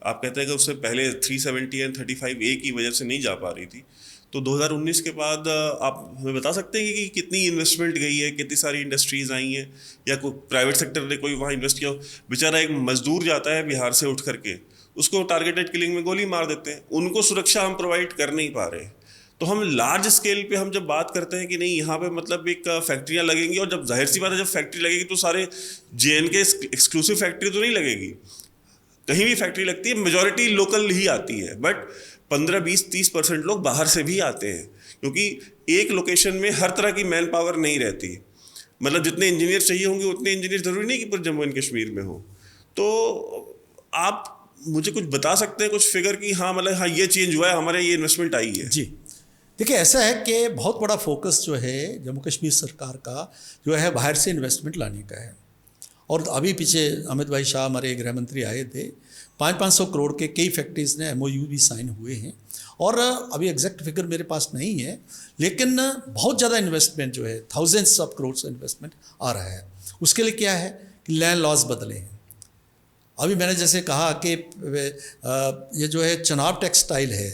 आप कहते हैं कि उससे पहले 370 एंड 35A की वजह से नहीं जा पा रही थी, तो 2019 के बाद आप हमें बता सकते हैं कि कितनी इन्वेस्टमेंट गई है, कितनी सारी इंडस्ट्रीज आई हैं, या कोई प्राइवेट सेक्टर ने कोई वहाँ इन्वेस्ट किया? बेचारा एक मजदूर जाता है बिहार से उठ करके, उसको टारगेटेड किलिंग में गोली मार देते हैं, उनको सुरक्षा हम प्रोवाइड कर नहीं पा रहे। तो हम लार्ज स्केल पे हम जब बात करते हैं कि नहीं यहाँ पे मतलब एक फैक्ट्रियाँ लगेंगी, और जब जाहिर सी बात है जब फैक्ट्री लगेगी तो सारे JNK एक्सक्लूसिव फैक्ट्री तो नहीं लगेगी, कहीं भी फैक्ट्री लगती है मेजॉरिटी लोकल ही आती है, बट 15-20-30% लोग बाहर से भी आते हैं, क्योंकि एक लोकेशन में हर तरह की मैन पावर नहीं रहती। मतलब जितने इंजीनियर चाहिए होंगे उतने इंजीनियर जरूरी नहीं कि पूरे जम्मू एंड कश्मीर में हो। तो आप मुझे कुछ बता सकते हैं, कुछ फिगर की हाँ मतलब हाँ ये चेंज हुआ है, हमारे ये इन्वेस्टमेंट आई है? जी देखिए, ऐसा है कि बहुत बड़ा फोकस जो है जम्मू कश्मीर सरकार का जो है बाहर से इन्वेस्टमेंट लाने का है। और अभी पीछे अमित भाई शाह हमारे गृह मंत्री आए थे, 500 करोड़ के कई फैक्ट्रीज़ ने MOU भी साइन हुए हैं, और अभी एग्जैक्ट फिगर मेरे पास नहीं है, लेकिन बहुत ज़्यादा इन्वेस्टमेंट जो है थाउजेंड्स ऑफ करोड़ का इन्वेस्टमेंट आ रहा है। उसके लिए क्या है कि लैंड लॉज बदले हैं। अभी मैंने जैसे कहा कि ये जो है चनाब टेक्सटाइल है,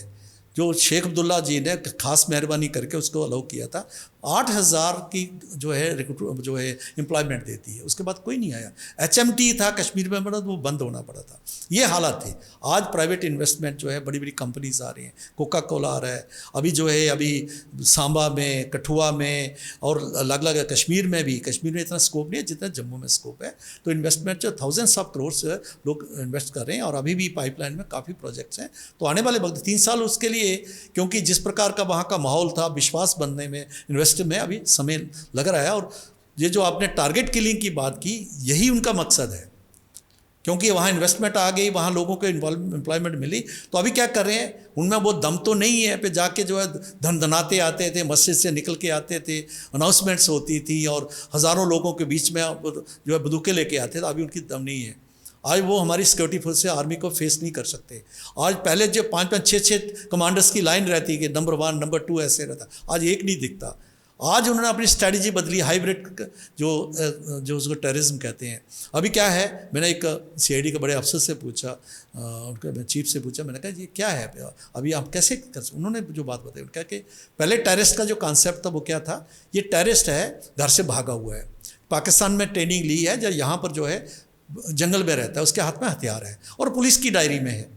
जो शेख अब्दुल्ला जी ने खास मेहरबानी करके उसको अलाउ किया था, 8000 की जो है एम्प्लॉयमेंट देती है, उसके बाद कोई नहीं आया। HMT था कश्मीर में, बड़ा वो बंद होना पड़ा था। ये हालात थे। आज प्राइवेट इन्वेस्टमेंट जो है, बड़ी बड़ी कंपनीज आ रही हैं, कोका कोला आ रहा है, अभी सांबा में, कठुआ में, और अलग अलग कश्मीर में भी। कश्मीर में इतना स्कोप नहीं है जितना जम्मू में स्कोप है। तो इन्वेस्टमेंट जो थाउजेंड्स ऑफ करोड़ से लोग इन्वेस्ट कर रहे हैं, और अभी भी पाइपलाइन में काफ़ी प्रोजेक्ट्स हैं। तो आने वाले वक्त 3 साल उसके लिए, क्योंकि जिस प्रकार का वहाँ का माहौल था, विश्वास बनने में, इन्वेस्ट में अभी समय लग रहा है। और ये जो आपने टारगेट किलिंग की बात की, यही उनका मकसद है, क्योंकि वहाँ इन्वेस्टमेंट आ गई, वहाँ लोगों को एम्प्लॉयमेंट मिली। तो अभी क्या कर रहे हैं, उनमें वो दम तो नहीं है पे जाके जो है धनाते आते थे, मस्जिद से निकल के आते थे, अनाउंसमेंट्स होती थी, और हज़ारों लोगों के बीच में जो है बंदूकें लेके आते थे। अभी उनकी दम नहीं है। आज वो हमारी सिक्योरिटी फोर्स से आर्मी को फेस नहीं कर सकते। आज पहले जो 5-5, 6-6 कमांडर्स की लाइन रहती है कि नंबर 1, नंबर 2 ऐसे रहता, आज एक नहीं दिखता। आज उन्होंने अपनी स्ट्रैटेजी बदली, हाइब्रिड जो उसको टेररिज्म कहते हैं। अभी क्या है, मैंने एक CID के बड़े अफसर से पूछा, उनके चीफ से पूछा, मैंने कहा ये क्या है, अभी आप कैसे कर सकते? उन्होंने जो बात बताई, उन्होंने कहा कि पहले टेररिस्ट का जो कॉन्सेप्ट था वो क्या था, ये टेररिस्ट है, घर से भागा हुआ है, पाकिस्तान में ट्रेनिंग ली है, जो यहाँ पर जो है जंगल में रहता है, उसके हाथ में हथियार है, और पुलिस की डायरी में है।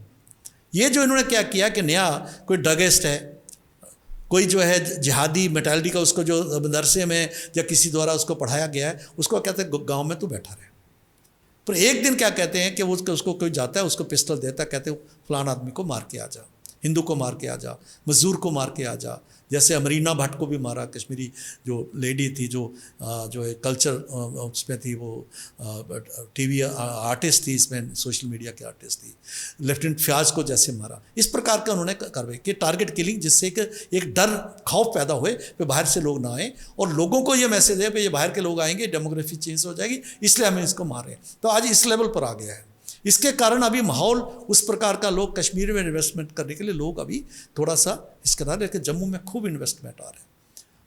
ये जो इन्होंने क्या किया कि नया कोई ड्रगिस्ट है, कोई जो है जिहादी मेंटालिटी का, उसको जो मदरसे में या किसी द्वारा उसको पढ़ाया गया है, उसको कहते हैं गांव में तो बैठा रहे। पर एक दिन क्या कहते हैं कि उसको कोई जाता है, उसको पिस्टल देता है, कहते हैं फलान आदमी को मार के आ जा, हिंदू को मार के आ जा, मजदूर को मार के आ जा। जैसे अमरीना भट्ट को भी मारा, कश्मीरी जो लेडी थी, जो है कल्चर उसमें थी, वो TV आर्टिस्ट थी, इसमें सोशल मीडिया की आर्टिस्ट थी। लेफ्टिनेंट फ्याज को जैसे मारा, इस प्रकार का उन्होंने कार्रवाई कि टारगेट किलिंग, जिससे कि एक डर खौफ पैदा हुए कि बाहर से लोग ना आए, और लोगों को ये मैसेज है कि ये बाहर के लोग आएंगे, डेमोग्राफी चेंज हो जाएगी, इसलिए हमें इसको मार रहे हैं। तो आज इस लेवल पर आ गया है। इसके कारण अभी माहौल उस प्रकार का, लोग कश्मीर में इन्वेस्टमेंट करने के लिए लोग अभी थोड़ा सा इसके कारण, लेकिन जम्मू में खूब इन्वेस्टमेंट आ रहे हैं।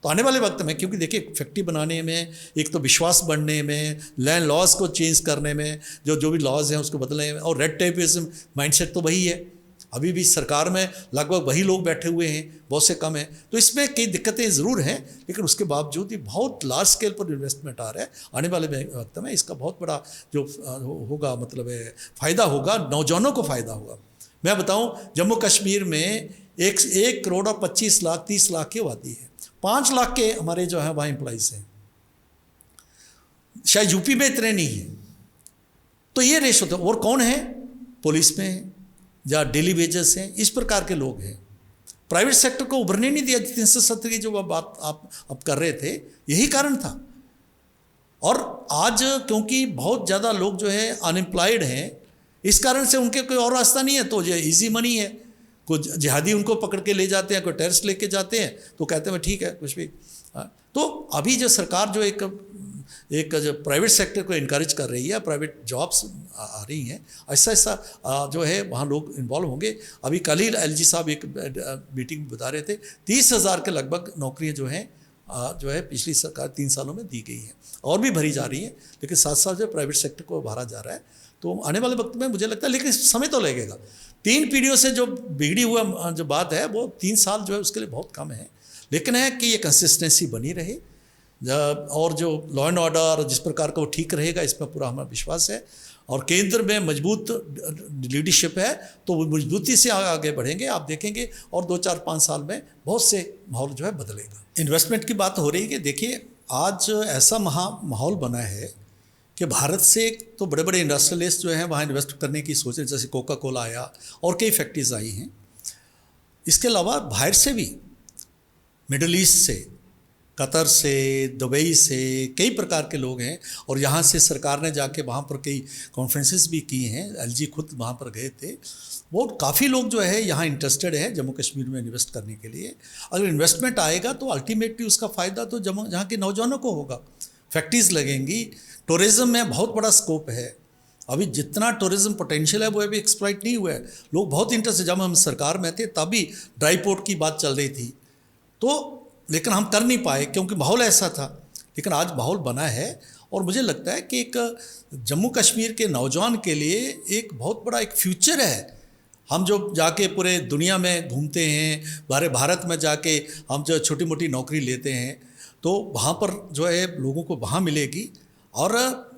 तो आने वाले वक्त में, क्योंकि देखिए फैक्ट्री बनाने में, एक तो विश्वास बढ़ने में, लैंड लॉज को चेंज करने में, जो भी लॉज हैं उसको बदलने में, और रेड टेपिज्म माइंडसेट तो वही है। अभी भी सरकार में लगभग वही लोग बैठे हुए हैं, बहुत से कम हैं। तो इसमें कई दिक्कतें ज़रूर हैं, लेकिन उसके बावजूद ही बहुत लार्ज स्केल पर इन्वेस्टमेंट आ रहा है। आने वाले वक्त में इसका बहुत बड़ा जो होगा मतलब फ़ायदा होगा, नौजवानों को फ़ायदा होगा। मैं बताऊं, जम्मू कश्मीर में 1 करोड़ और 25 लाख 30 लाख की आबादी है, 5 लाख के हमारे जो है वहाँ एम्प्लॉइज़ हैं, शायद यूपी में इतने नहीं हैं। तो ये रेशो होता है। और कौन है, पुलिस में है या डेली वेजेस हैं, इस प्रकार के लोग हैं। प्राइवेट सेक्टर को उभरने नहीं दिया। 370 की जो बात आप कर रहे थे, यही कारण था। और आज क्योंकि बहुत ज़्यादा लोग जो है अनएम्प्लॉयड हैं, इस कारण से उनके कोई और रास्ता नहीं है, तो ये इजी मनी है। कुछ जिहादी उनको पकड़ के ले जाते हैं, कोई टेररिस्ट लेके जाते हैं, तो कहते हैं ठीक है कुछ भी। तो अभी जो सरकार जो एक जो प्राइवेट सेक्टर को इनकरेज कर रही है, प्राइवेट जॉब्स आ रही हैं, ऐसा ऐसा जो है वहाँ लोग इन्वॉल्व होंगे। अभी कल ही LG साहब एक मीटिंग में बता रहे थे, 30,000 के लगभग नौकरियाँ जो है पिछली सरकार 3 सालों में दी गई हैं, और भी भरी जा रही हैं, लेकिन साथ साथ जो प्राइवेट सेक्टर को भरा जा रहा है। तो आने वाले वक्त में मुझे लगता है, लेकिन समय तो लगेगा। 3 पीढ़ियों से जो बिगड़ी हुआ जो बात है, वो 3 साल जो है उसके लिए बहुत कम है। लेकिन है कि ये कंसिस्टेंसी बनी रहे, और जो लॉ एंड ऑर्डर जिस प्रकार का वो ठीक रहेगा, इसमें पूरा हमारा विश्वास है। और केंद्र में मजबूत लीडरशिप है, तो वो मजबूती से आगे बढ़ेंगे। आप देखेंगे और 2-4-5 साल में बहुत से माहौल जो है बदलेगा। इन्वेस्टमेंट की बात हो रही है कि देखिए, आज ऐसा माहौल बना है कि भारत से तो बड़े बड़े इंडस्ट्रियलिस्ट जो हैं वहाँ इन्वेस्ट करने की सोच रहे, जैसे कोका कोला आया और कई फैक्ट्रीज आई हैं। इसके अलावा बाहर से भी, मिडल ईस्ट से, कतर से, दुबई से कई प्रकार के लोग हैं। और यहाँ से सरकार ने जाके वहाँ पर कई कॉन्फ्रेंसेस भी की हैं। LG खुद वहाँ पर गए थे। वो काफ़ी लोग जो है यहाँ इंटरेस्टेड हैं जम्मू कश्मीर में इन्वेस्ट करने के लिए। अगर इन्वेस्टमेंट आएगा तो अल्टीमेटली उसका फ़ायदा तो जहाँ के नौजवानों को होगा। फैक्ट्रीज लगेंगी, टूरिज़्म में बहुत बड़ा स्कोप है। अभी जितना टूरिज़्म पोटेंशियल है वो अभी एक्सप्लॉइट नहीं हुआ है। लोग बहुत इंटरेस्टेड, जब हम सरकार में थे तभी ड्राई पोर्ट की बात चल रही थी, तो लेकिन हम कर नहीं पाए क्योंकि माहौल ऐसा था। लेकिन आज माहौल बना है, और मुझे लगता है कि एक जम्मू कश्मीर के नौजवान के लिए एक बहुत बड़ा एक फ्यूचर है। हम जो जाके पूरे दुनिया में घूमते हैं, भारत में जाके हम जो छोटी मोटी नौकरी लेते हैं, तो वहाँ पर जो है लोगों को वहाँ मिलेगी। और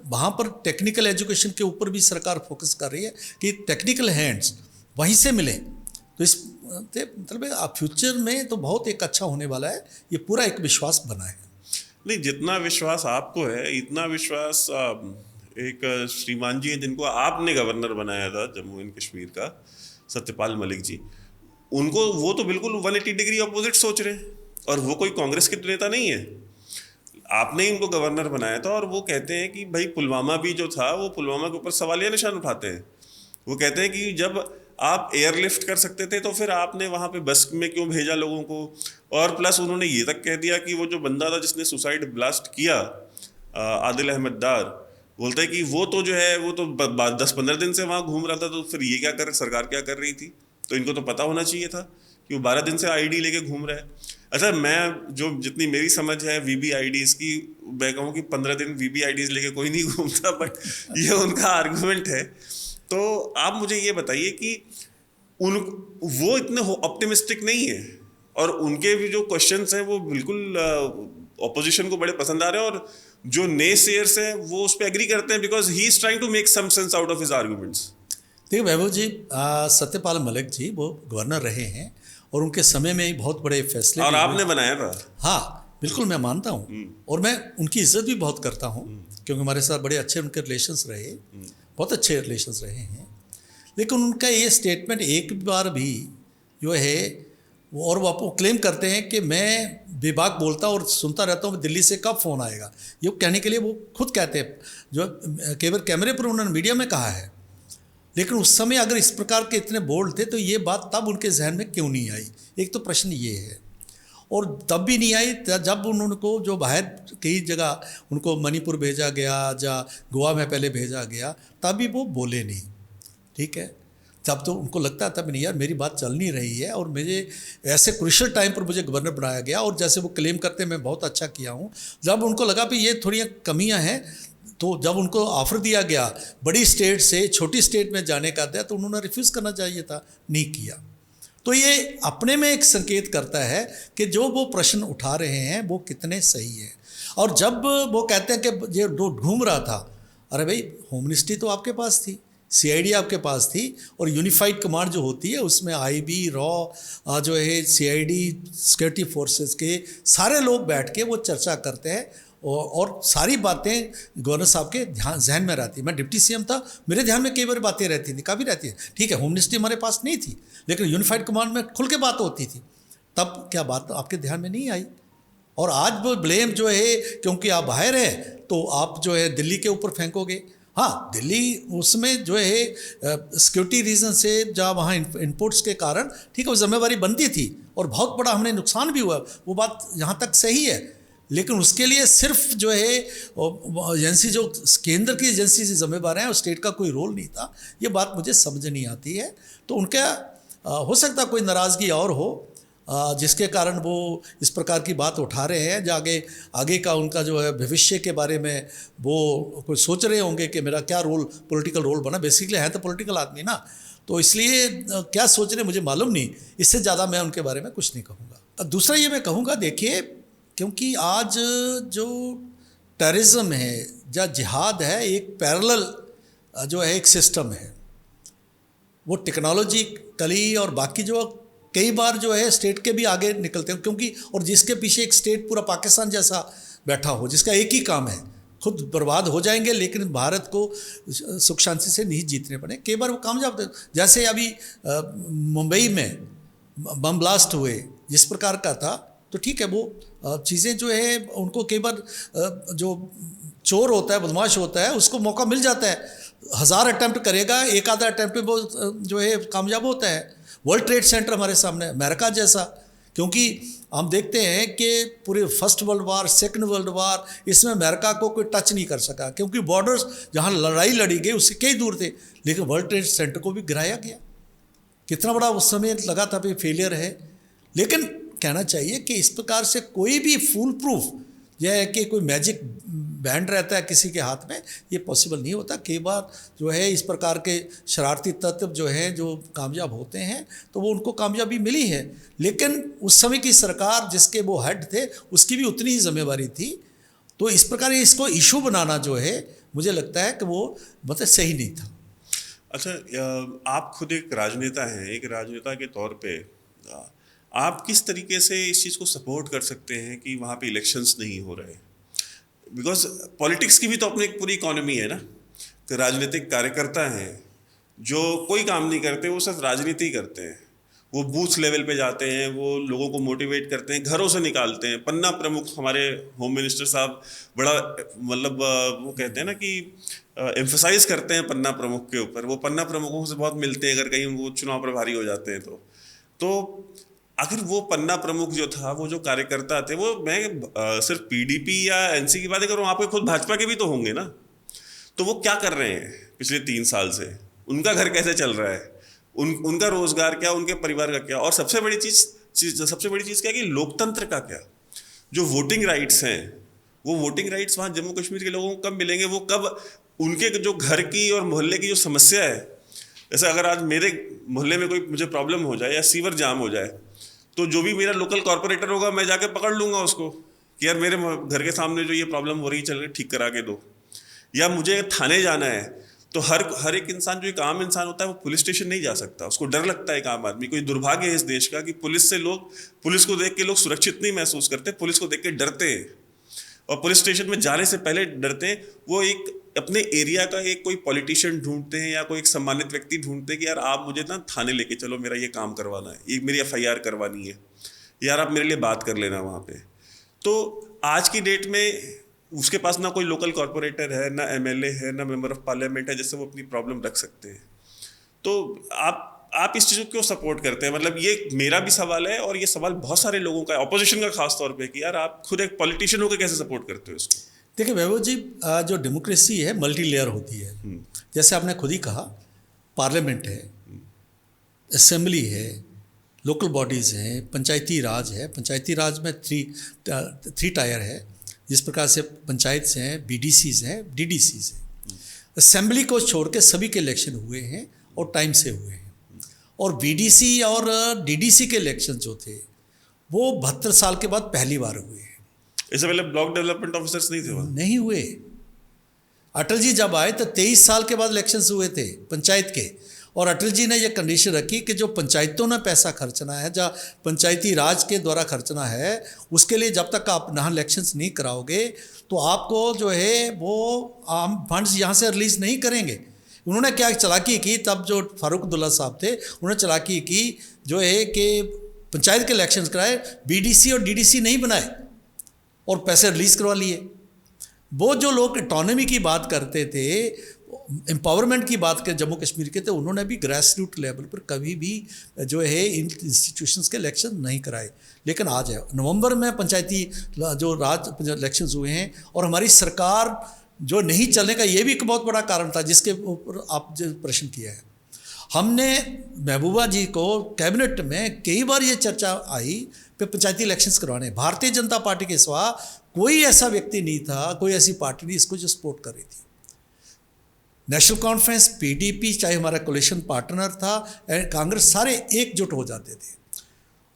वहाँ पर टेक्निकल एजुकेशन के ऊपर भी सरकार फोकस कर रही है कि टेक्निकल हैंड्स वहीं से मिले। तो इस मतलब फ्यूचर में तो बहुत एक अच्छा होने वाला है, ये पूरा एक विश्वास बना है। नहीं, जितना विश्वास आपको है, इतना विश्वास एक श्रीमान जी हैं जिनको आपने गवर्नर बनाया था जम्मू एंड कश्मीर का, सत्यपाल मलिक जी, उनको, वो तो बिल्कुल 180 डिग्री अपोजिट सोच रहे हैं। और वो कोई कांग्रेस के नेता नहीं है, आपने ही उनको गवर्नर बनाया था। और वो कहते हैं कि भाई पुलवामा भी जो था, वो पुलवामा के ऊपर सवालिया निशान उठाते हैं। वो कहते हैं कि जब आप एयरलिफ्ट कर सकते थे तो फिर आपने वहाँ पे बस में क्यों भेजा लोगों को। और प्लस उन्होंने ये तक कह दिया कि वो जो बंदा था जिसने सुसाइड ब्लास्ट किया, आदिल अहमद डार, बोलते हैं कि वो तो जो है वो तो 10-15 दिन से वहाँ घूम रहा था, तो फिर ये क्या कर, सरकार क्या कर रही थी। तो इनको तो पता होना चाहिए था कि वो 12 दिन से ID लेके घूम रहा है। अच्छा, मैं जो जितनी मेरी समझ है VVIDs की, मैं कहूँ कि 15 दिन VVIDs लेके कोई नहीं घूमता, बट ये उनका आर्गूमेंट है। तो आप मुझे ये बताइए कि वो इतने ऑप्टिमिस्टिक नहीं है, और उनके भी जो क्वेश्चंस हैं वो बिल्कुल ऑपोजिशन को बड़े पसंद आ रहे हैं, और जो नेसेयर्स हैं वो उस पर एग्री करते हैं, because he is trying to make some sense out of his arguments. देखिए वैभव जी, सत्यपाल मलिक जी वो गवर्नर रहे हैं, और उनके समय में ही बहुत बड़े फैसले, और आपने बनाया था। हाँ बिल्कुल, मैं मानता हूँ, और मैं उनकी इज्जत भी बहुत करता हूँ, क्योंकि हमारे साथ बड़े अच्छे उनके रिलेशंस रहे, बहुत अच्छे रिलेशंस रहे हैं। लेकिन उनका ये स्टेटमेंट एक बार भी जो है, और वो क्लेम करते हैं कि मैं बेबाक बोलता और सुनता रहता हूँ, दिल्ली से कब फ़ोन आएगा, ये कहने के लिए वो खुद कहते हैं, जो केवल कैमरे पर उन्होंने मीडिया में कहा है। लेकिन उस समय अगर इस प्रकार के इतने बोल्ड थे तो ये बात तब उनके जहन में क्यों नहीं आई, एक तो प्रश्न ये है। और तब भी नहीं आई जब उनको जो बाहर कई जगह उनको मणिपुर भेजा गया या गोवा में पहले भेजा गया, तब भी वो बोले नहीं। ठीक है, तब तो उनको लगता था नहीं यार मेरी बात चल नहीं रही है, और मुझे ऐसे क्रूशियल टाइम पर मुझे गवर्नर बनाया गया, और जैसे वो क्लेम करते मैं बहुत अच्छा किया हूँ। जब उनको लगा कि ये थोड़ी कमियाँ हैं, तो जब उनको ऑफर दिया गया बड़ी स्टेट से छोटी स्टेट में जाने का दिया तो उन्होंने रिफ्यूज़ करना चाहिए था, नहीं किया। तो ये अपने में एक संकेत करता है कि जो वो प्रश्न उठा रहे हैं वो कितने सही है। और जब वो कहते हैं कि ये ढूंढ रहा था, अरे भाई होम मिनिस्ट्री तो आपके पास थी, सीआईडी आपके पास थी, और यूनिफाइड कमांड जो होती है उसमें आईबी, रॉ, जो है सीआईडी, सिक्योरिटी फोर्सेस के सारे लोग बैठ के वो चर्चा करते हैं और सारी बातें गवर्नर साहब के जहन में रहती। मैं डिप्टी सीएम था, मेरे ध्यान में कई बार बातें रहती थी, काफ़ी रहती है। ठीक है, होम मिनिस्ट्री हमारे पास नहीं थी, लेकिन यूनिफाइड कमांड में खुल के बात होती थी। तब क्या बात आपके ध्यान में नहीं आई? और आज वो ब्लेम जो है क्योंकि आप बाहर हैं तो आप जो है दिल्ली के ऊपर फेंकोगे। हाँ, दिल्ली उसमें जो है सिक्योरिटी रीज़न से जहाँ वहाँ इनपुट्स के कारण ठीक है वो जिम्मेवारी बनती थी और बहुत बड़ा हमने नुकसान भी हुआ, वो बात यहाँ तक सही है। लेकिन उसके लिए सिर्फ जो है एजेंसी जो केंद्र की एजेंसी से जिम्मेवार हैं और स्टेट का कोई रोल नहीं था, ये बात मुझे समझ नहीं आती है। तो उनका हो सकता कोई नाराज़गी और हो जिसके कारण वो इस प्रकार की बात उठा रहे हैं। जो आगे का उनका जो है भविष्य के बारे में वो कोई सोच रहे होंगे कि मेरा क्या रोल, पॉलिटिकल रोल बना। बेसिकली है तो पॉलिटिकल आदमी ना, तो इसलिए क्या सोच रहे मुझे मालूम नहीं। इससे ज़्यादा मैं उनके बारे में कुछ नहीं कहूँगा। दूसरा ये मैं कहूँगा, देखिए, क्योंकि आज जो टेररिज्म है या जिहाद है, एक पैरेलल जो है एक सिस्टम है, वो टेक्नोलॉजिकली और बाकी जो कई बार जो है स्टेट के भी आगे निकलते हैं, क्योंकि और जिसके पीछे एक स्टेट पूरा पाकिस्तान जैसा बैठा हो जिसका एक ही काम है, खुद बर्बाद हो जाएंगे लेकिन भारत को सुख शांति से नहीं जीतने पड़े। कई बार वो कामयाब, जैसे अभी मुंबई में बम ब्लास्ट हुए जिस प्रकार का था, तो ठीक है वो चीज़ें जो है उनको कई बार जो चोर होता है, बदमाश होता है, उसको मौका मिल जाता है। 1000 अटैम्प्ट करेगा, एक आधा अटैम्प्ट में वो जो है कामयाब होता है। वर्ल्ड ट्रेड सेंटर हमारे सामने, अमेरिका जैसा, क्योंकि हम देखते हैं कि पूरे first world war, second world war, इसमें अमेरिका को कोई टच नहीं कर सका क्योंकि बॉर्डर्स जहाँ लड़ाई लड़ी गई उससे कई दूर थे। लेकिन वर्ल्ड ट्रेड सेंटर को भी गिराया गया, कितना बड़ा उस समय लगा था भी फेलियर है। लेकिन कहना चाहिए कि इस प्रकार से कोई भी फुल प्रूफ यह है कि कोई मैजिक बैंड रहता है किसी के हाथ में, ये पॉसिबल नहीं होता। कई बार जो है इस प्रकार के शरारती तत्व जो हैं जो कामयाब होते हैं तो वो उनको कामयाबी मिली है, लेकिन उस समय की सरकार जिसके वो हेड थे उसकी भी उतनी ही जिम्मेवारी थी। तो इस प्रकार इसको इशू बनाना जो है मुझे लगता है कि वो मतलब सही नहीं था। अच्छा, आप खुद एक राजनेता हैं, एक राजनेता के तौर पे आप किस तरीके से इस चीज़ को सपोर्ट कर सकते हैं कि वहाँ पे इलेक्शंस नहीं हो रहे? बिकॉज पॉलिटिक्स की भी तो अपनी एक पूरी इकोनॉमी है ना। तो राजनीतिक कार्यकर्ता हैं जो कोई काम नहीं करते, वो सिर्फ राजनीति करते हैं। वो बूथ लेवल पे जाते हैं, वो लोगों को मोटिवेट करते हैं, घरों से निकालते हैं। पन्ना प्रमुख हमारे होम मिनिस्टर साहब बड़ा मतलब वो कहते हैं ना कि एम्फसाइज करते हैं पन्ना प्रमुख के ऊपर। वो पन्ना प्रमुखों से बहुत मिलते हैं अगर कहीं वो चुनाव प्रभारी हो जाते हैं तो अगर वो पन्ना प्रमुख जो था, वो जो कार्यकर्ता थे, वो मैं सिर्फ पीडीपी या एनसी की बात करूँ, आपके खुद भाजपा के भी तो होंगे ना। तो वो क्या कर रहे हैं पिछले 3 साल से? उनका घर कैसे चल रहा है? उनका रोजगार क्या, उनके परिवार का क्या? और सबसे बड़ी चीज़ क्या है कि लोकतंत्र का क्या? जो वोटिंग राइट्स हैं, वो वोटिंग राइट्स वहाँ जम्मू कश्मीर के लोगों को कब मिलेंगे? वो कब उनके जो घर की और मोहल्ले की जो समस्या है, जैसे अगर आज मेरे मोहल्ले में कोई मुझे प्रॉब्लम हो जाए या सीवर जाम हो जाए, तो जो भी मेरा लोकल कॉर्पोरेटर होगा मैं जाके पकड़ लूँगा उसको कि यार मेरे घर के सामने जो ये प्रॉब्लम हो रही है चल रही, ठीक करा के दो। या मुझे थाने जाना है तो हर एक इंसान जो एक आम इंसान होता है वो पुलिस स्टेशन नहीं जा सकता, उसको डर लगता है। एक आम आदमी, कोई दुर्भाग्य है इस देश का कि पुलिस को देख के लोग सुरक्षित नहीं महसूस करते, पुलिस को देख के डरते हैं और पुलिस स्टेशन में जाने से पहले डरते हैं। वो एक अपने एरिया का एक कोई पॉलिटिशियन ढूंढते हैं या कोई एक सम्मानित व्यक्ति ढूंढते हैं कि यार आप मुझे ना थाने लेके चलो, मेरा ये काम करवाना है, ये मेरी FIR करवानी है, यार आप मेरे लिए बात कर लेना वहाँ पे। तो आज की डेट में उसके पास ना कोई लोकल कॉर्पोरेटर है, ना MLA है, ना मेंबर ऑफ पार्लियामेंट है जिससे वो अपनी प्रॉब्लम रख सकते हैं। तो आप इस चीज़ को क्यों सपोर्ट करते हैं? मतलब ये मेरा भी सवाल है और ये सवाल बहुत सारे लोगों का है, ऑपोजिशन का खास तौर पे, कि यार आप खुद एक पॉलिटिशियन होकर कैसे सपोर्ट करते हो इसको? देखिए वैभव जी, जो डेमोक्रेसी है मल्टी लेयर होती है। जैसे आपने खुद ही कहा, पार्लियामेंट है, असेंबली है, लोकल बॉडीज़ हैं, पंचायती राज है। पंचायती राज में थ्री टायर है, जिस प्रकार से पंचायत से हैं, BDCs हैं, DDCs हैं, असेंबली को छोड़ के सभी के इलेक्शन हुए हैं और टाइम से हुए हैं। और BDC और DDC के इलेक्शन जो थे वो 72 साल के बाद पहली बार हुए हैं। इससे पहले ब्लॉक डेवलपमेंट ऑफिसर्स नहीं थे वहाँ? नहीं हुए। अटल जी जब आए तो 23 साल के बाद इलेक्शंस हुए थे पंचायत के, और अटल जी ने यह कंडीशन रखी कि जो पंचायतों ने पैसा खर्चना है, जहाँ पंचायती राज के द्वारा खर्चना है, उसके लिए जब तक आप यहाँ इलेक्शंस नहीं कराओगे तो आपको जो है वो आम फंड्स यहाँ से रिलीज़ नहीं करेंगे। उन्होंने क्या चालाकी की, तब जो फारूक अब्दुल्ला साहब थे उन्होंने चालाकी की जो है कि पंचायत के इलेक्शंस कराए, BDC और DDC नहीं बनाए और पैसे रिलीज़ करवा लिए। वो जो लोग इकोनॉमी की बात करते थे, एम्पावरमेंट की बात कर जम्मू कश्मीर के थे, उन्होंने भी ग्रास रूट लेवल पर कभी भी जो है इन इंस्टीट्यूशंस के इलेक्शन नहीं कराए। लेकिन आज है नवंबर में पंचायती जो राज इलेक्शंस हुए हैं, और हमारी सरकार जो नहीं चलने का ये भी एक बहुत बड़ा कारण था जिसके ऊपर आप जो प्रश्न किया है। हमने महबूबा जी को कैबिनेट में कई बार ये चर्चा आई कि पंचायती इलेक्शंस करवाने। भारतीय जनता पार्टी के सिवा कोई ऐसा व्यक्ति नहीं था, कोई ऐसी पार्टी नहीं इसको जो सपोर्ट कर रही थी। नेशनल कॉन्फ्रेंस, PDP, चाहे हमारा कोलिशन पार्टनर था, कांग्रेस, सारे एकजुट हो जाते थे।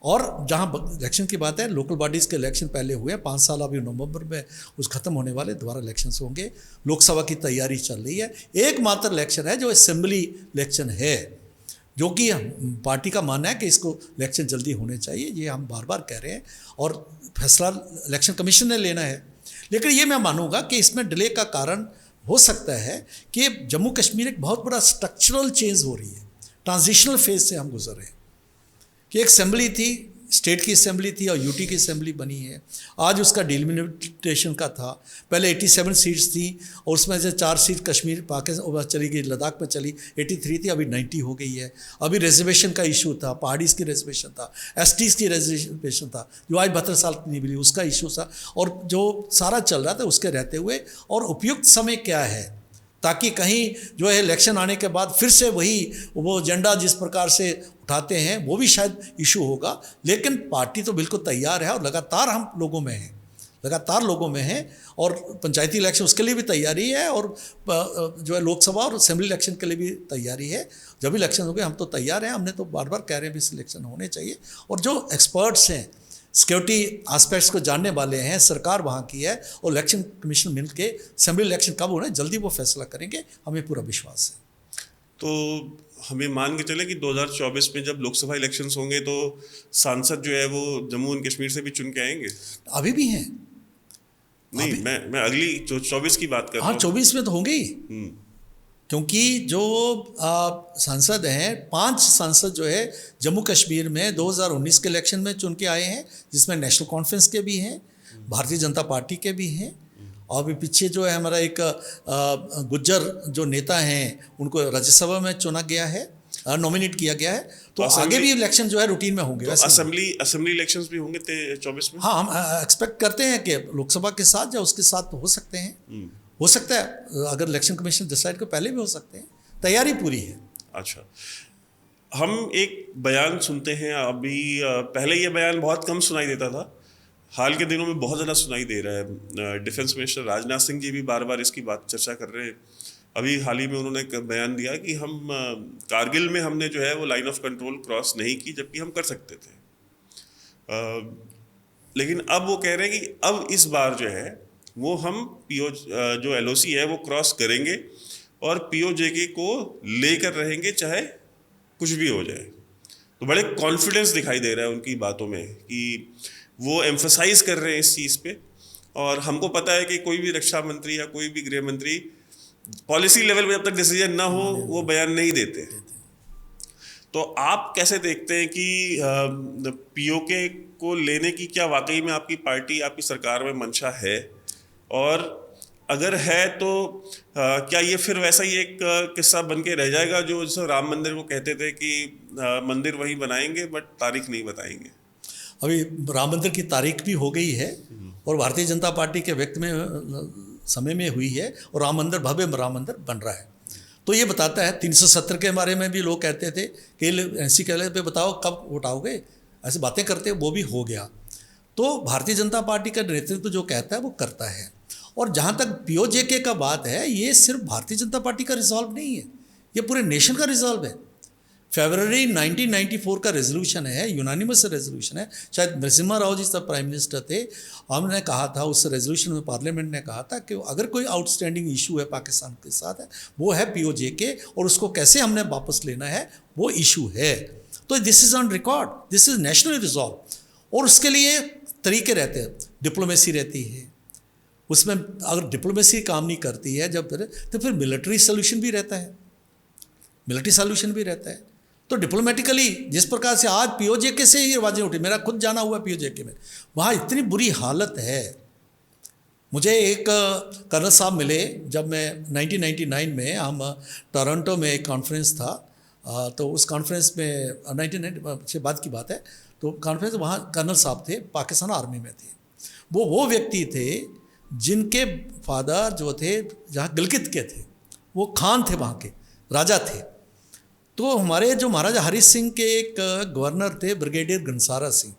और जहाँ इलेक्शन की बात है, लोकल बॉडीज़ के इलेक्शन पहले हुए, 5 साल अभी नवंबर में उस खत्म होने वाले, दोबारा इलेक्शंस होंगे। लोकसभा की तैयारी चल रही है। एकमात्र इलेक्शन है जो असेंबली इलेक्शन है, जो कि पार्टी का मानना है कि इसको इलेक्शन जल्दी होने चाहिए, ये हम बार बार कह रहे हैं, और फैसला इलेक्शन कमीशन ने लेना है। लेकिन ये मैं मानूंगा कि इसमें डिले का कारण हो सकता है कि जम्मू कश्मीर एक बहुत बड़ा स्ट्रक्चरल चेंज हो रही है, ट्रांजिशनल फेज से हम गुजर रहे हैं। कि एक असेंबली थी, स्टेट की असेंबली थी और UT की असेंबली बनी है। आज उसका डिलिमिटेशन का था। पहले 87 सीट्स थी और उसमें से 4 सीट कश्मीर पाकिस्तान चली गई, लद्दाख में चली, 83 थी, अभी 90 हो गई है। अभी रिजर्वेशन का इशू था, पहाड़ीज़ की रिजर्वेशन था, STs की रिजर्वेशन था, जो आज 72 साल की नहीं मिली, उसका इशू था, और जो सारा चल रहा था उसके रहते हुए। और उपयुक्त समय क्या है ताकि कहीं जो है इलेक्शन आने के बाद फिर से वही वो एजेंडा जिस प्रकार से उठाते हैं वो भी शायद इशू होगा। लेकिन पार्टी तो बिल्कुल तैयार है और लगातार हम लोगों में हैं, लगातार लोगों में हैं, और पंचायती इलेक्शन उसके लिए भी तैयारी है, और जो है लोकसभा और असेंबली इलेक्शन के लिए भी तैयारी है। जब इलेक्शन हो गए हम तो तैयार हैं। हमने तो बार बार कह रहे हैं भी इलेक्शन होने चाहिए, और जो एक्सपर्ट्स हैं, सिक्योरिटी एस्पेक्ट्स को जानने वाले हैं, सरकार वहाँ की है, और इलेक्शन कमीशन मिल के असेंबली इलेक्शन कब होना है जल्दी वो फैसला करेंगे, हमें पूरा विश्वास है। तो हमें मान के चले कि 2024 में जब लोकसभा इलेक्शंस होंगे तो सांसद जो है वो जम्मू एंड कश्मीर से भी चुन के आएंगे? अभी भी हैं। नहीं, मैं अगली 24 की बात कर रहा हूँ। हाँ, 24 में तो होंगे ही, क्योंकि जो सांसद हैं, 5 सांसद जो है जम्मू कश्मीर में 2019 के इलेक्शन में चुन के आए हैं, जिसमें नेशनल कॉन्फ्रेंस के भी हैं, भारतीय जनता पार्टी के भी हैं, और भी पीछे जो है हमारा एक गुज्जर जो नेता हैं उनको राज्यसभा में चुना गया है, नॉमिनेट किया गया है। तो आगे भी इलेक्शन जो है रूटीन में होंगे। तो असेंबली इलेक्शंस भी होंगे 24 में? हाँ, हम एक्सपेक्ट करते हैं कि लोकसभा के साथ या उसके साथ हो सकते हैं, हो सकता है अगर इलेक्शन कमीशन डिसाइड को पहले भी हो सकते हैं। तैयारी पूरी है। अच्छा, हम एक बयान सुनते हैं अभी, पहले ये बयान बहुत कम सुनाई देता था, हाल के दिनों में बहुत ज़्यादा सुनाई दे रहा है। डिफेंस मिनिस्टर राजनाथ सिंह जी भी बार बार इसकी बात चर्चा कर रहे हैं। अभी हाल ही में उन्होंने एक बयान दिया कि हम कारगिल में हमने जो है वो लाइन ऑफ कंट्रोल क्रॉस नहीं की, जबकि हम कर सकते थे। लेकिन अब वो कह रहे हैं कि अब इस बार जो है वो हम जो LOC है वो क्रॉस करेंगे और POJK को लेकर रहेंगे चाहे कुछ भी हो जाए। तो बड़े कॉन्फिडेंस दिखाई दे रहा है उनकी बातों में कि वो एम्फसाइज कर रहे हैं इस चीज़ पे। और हमको पता है कि कोई भी रक्षा मंत्री या कोई भी गृह मंत्री पॉलिसी लेवल पे जब तक डिसीजन ना हो वो बयान नहीं देते। तो आप कैसे देखते हैं कि POK को लेने की क्या वाकई में आपकी पार्टी, आपकी सरकार में मंशा है? और अगर है तो क्या ये फिर वैसा ही एक किस्सा बन के रह जाएगा जो जैसे राम मंदिर को कहते थे कि मंदिर वही बनाएंगे बट तारीख नहीं बताएंगे? अभी राम मंदिर की तारीख भी हो गई है और भारतीय जनता पार्टी के व्यक्त में समय में हुई है, और राम मंदिर, भव्य राम मंदिर बन रहा है। तो ये बताता है 370 के बारे में भी लोग कहते थे कि ऐसी कहले पे बताओ कब उठाओगे, ऐसे बातें करते, वो भी हो गया। तो भारतीय जनता पार्टी का नेतृत्व जो कहता है वो करता है। और जहाँ तक पीओजेके का बात है, ये सिर्फ भारतीय जनता पार्टी का रिजॉल्व नहीं है, ये पूरे नेशन का रिजॉल्व है। फरवरी 1994 का रेजोल्यूशन है, यूनानिमस रेजोल्यूशन है, शायद नरसिम्हा राव जी तब प्राइम मिनिस्टर थे। हमने कहा था उस रेजोल्यूशन में, पार्लियामेंट ने कहा था कि अगर कोई आउटस्टैंडिंग इशू है पाकिस्तान के साथ है, वो है पीओजेके, और उसको कैसे हमने वापस लेना है वो इशू है। तो this is on record, this is national resolve. और उसके लिए तरीके रहते हैं, डिप्लोमेसी रहती है उसमें। अगर डिप्लोमेसी काम नहीं करती है जब, तो फिर मिलिट्री सोल्यूशन भी रहता है, मिलिट्री सोल्यूशन भी रहता है। तो डिप्लोमेटिकली जिस प्रकार से आज पीओजेके से ही आवाज़ें उठी, मेरा खुद जाना हुआ पीओजेके में, वहाँ इतनी बुरी हालत है। मुझे एक कर्नल साहब मिले जब मैं 1999 में, हम टोरंटो में एक कॉन्फ्रेंस था, तो उस कॉन्फ्रेंस में 1990 से बाद की बात है, तो कॉन्फ्रेंस वहाँ कर्नल साहब थे, पाकिस्तान आर्मी में थे। वो व्यक्ति थे जिनके फादर जो थे जहाँ गिलगित के थे, वो खान थे, वहाँ के राजा थे। तो हमारे जो महाराजा हरि सिंह के एक गवर्नर थे ब्रिगेडियर घनसारा सिंह,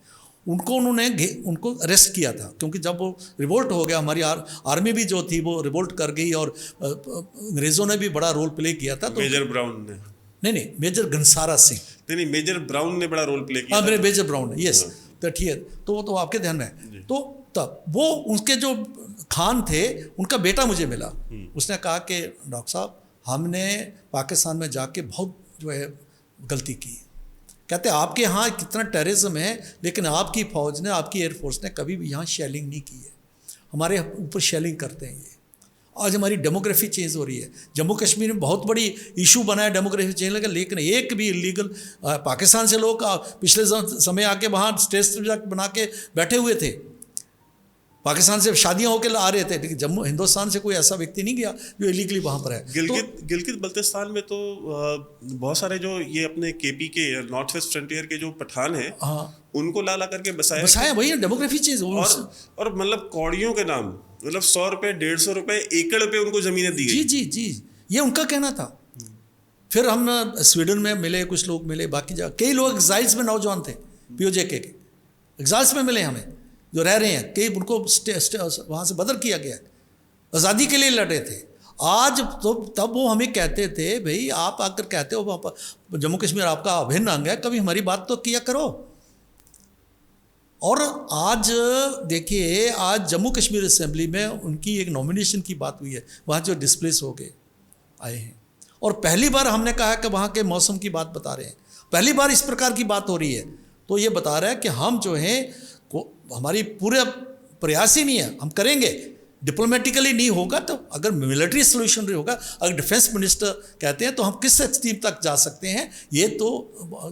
उनको अरेस्ट किया था, क्योंकि जब वो रिवोल्ट हो गया, हमारी आर्मी भी जो थी वो रिवोल्ट कर गई, और अंग्रेज़ों ने भी बड़ा रोल प्ले किया था। तो मेजर ब्राउन ने, नहीं, मेजर घनसारा सिंह, नहीं, मेजर ब्राउन ने बड़ा रोल प्ले किया। हाँ, मेरे मेजर ब्राउन ने, यस, तो ठीक है, तो आपके ध्यान में है। तो तब वो उनके जो खान थे, उनका बेटा मुझे मिला, उसने कहा कि डॉक्टर साहब, हमने पाकिस्तान में जाके बहुत जो है गलती की। कहते आपके यहाँ कितना टेररिज्म है, लेकिन आपकी फ़ौज ने, आपकी एयरफोर्स ने कभी भी यहाँ शेलिंग नहीं की है, हमारे ऊपर शेलिंग करते हैं ये। आज हमारी डेमोग्राफी चेंज हो रही है। जम्मू कश्मीर में बहुत बड़ी इशू बना है डेमोग्राफी चेंज लगा, लेकिन एक भी इलीगल पाकिस्तान से लोग पिछले समय आके वहाँ स्टेट बना के बैठे हुए थे, पाकिस्तान से शादियां होकर आ रहे थे, लेकिन जम्मू हिंदुस्तान से कोई ऐसा व्यक्ति नहीं गया जो इलीगली वहाँ पर है। गिलगित बल्तिस्तान में तो बहुत सारे जो ये अपने केपी के नॉर्थ वेस्ट फ्रंटियर के जो पठान हैं, हाँ, उनको ला करके बसाया वही डेमोग्राफी चेंज। और मतलब कौड़ियों के नाम, मतलब 100 रुपए 150 रुपए एकड़ पे उनको जमीनें दी गई। जी, ये उनका कहना था। फिर हम स्वीडन में मिले, कुछ लोग मिले, बाकी जगह कई लोग एग्जाइल्स में नौजवान थे, पीओजेके के एग्जाइल्स में मिले हमें, जो रह रहे हैं, कई उनको वहाँ से बदर किया गया, आज़ादी के लिए लड़े थे। आज तो तब वो हमें कहते थे, भाई आप आकर कहते हो जम्मू कश्मीर आपका अभिन्न अंग है, कभी हमारी बात तो किया करो। और आज देखिए, आज जम्मू कश्मीर असेंबली में उनकी एक नॉमिनेशन की बात हुई है, वहाँ जो डिस्प्लेस हो गए आए हैं, और पहली बार हमने कहा कि वहाँ के मौसम की बात बता रहे हैं, पहली बार इस प्रकार की बात हो रही है। तो ये बता रहा है कि हम जो हैं, हमारी पूरा प्रयास ही नहीं है, हम करेंगे, डिप्लोमेटिकली नहीं होगा तो अगर मिलिट्री सोल्यूशन नहीं होगा, अगर डिफेंस मिनिस्टर कहते हैं तो हम किस एक्सट्रीम तक जा सकते हैं, ये तो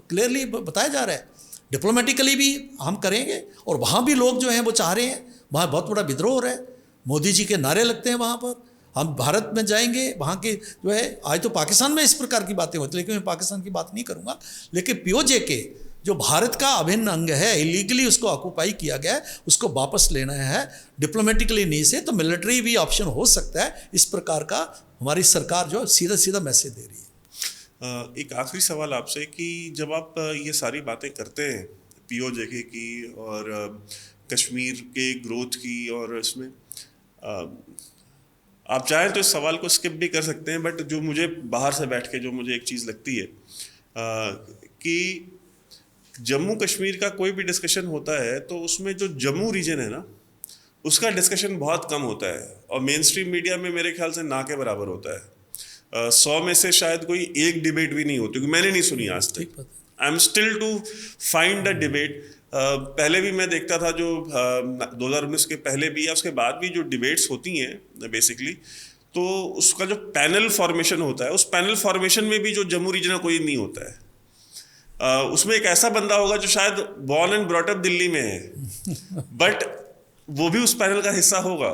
क्लियरली बताया जा रहा है। डिप्लोमेटिकली भी हम करेंगे, और वहाँ भी लोग जो हैं वो चाह रहे हैं, वहाँ बहुत बड़ा विद्रोह हो रहा है, मोदी जी के नारे लगते हैं वहाँ पर, हम भारत में जाएंगे, वहाँ के जो है, आज तो पाकिस्तान में इस प्रकार की बातें होती, लेकिन मैं पाकिस्तान की बात नहीं करूँगा, लेकिन पीओजेके जो भारत का अभिन्न अंग है, इलीगली उसको ऑक्यूपाई किया गया है, उसको वापस लेना है, डिप्लोमेटिकली नहीं से तो मिलिट्री भी ऑप्शन हो सकता है। इस प्रकार का हमारी सरकार जो सीधा सीधा मैसेज दे रही है। एक आखिरी सवाल आपसे कि जब आप ये सारी बातें करते हैं पीओजेके की और कश्मीर के ग्रोथ की, और इसमें आप चाहें तो इस सवाल को स्किप भी कर सकते हैं, बट जो मुझे बाहर से बैठ के जो मुझे एक चीज़ लगती है कि जम्मू कश्मीर का कोई भी डिस्कशन होता है तो उसमें जो जम्मू रीजन है ना, उसका डिस्कशन बहुत कम होता है, और मेन स्ट्रीम मीडिया में मेरे ख्याल से ना के बराबर होता है। 100 में से शायद कोई एक डिबेट भी नहीं होती, क्योंकि मैंने नहीं सुनी आज तक। I am still to find the debate. पहले भी मैं देखता था, जो 2019 के पहले भी या उसके बाद भी जो डिबेट्स होती हैं बेसिकली, तो उसका जो पैनल फॉर्मेशन होता है, उस पैनल फॉर्मेशन में भी जो जम्मू रीजन का कोई नहीं होता है। उसमें एक ऐसा बंदा होगा जो शायद born and brought up Delhi में है, बट वो भी उस पैनल का हिस्सा होगा।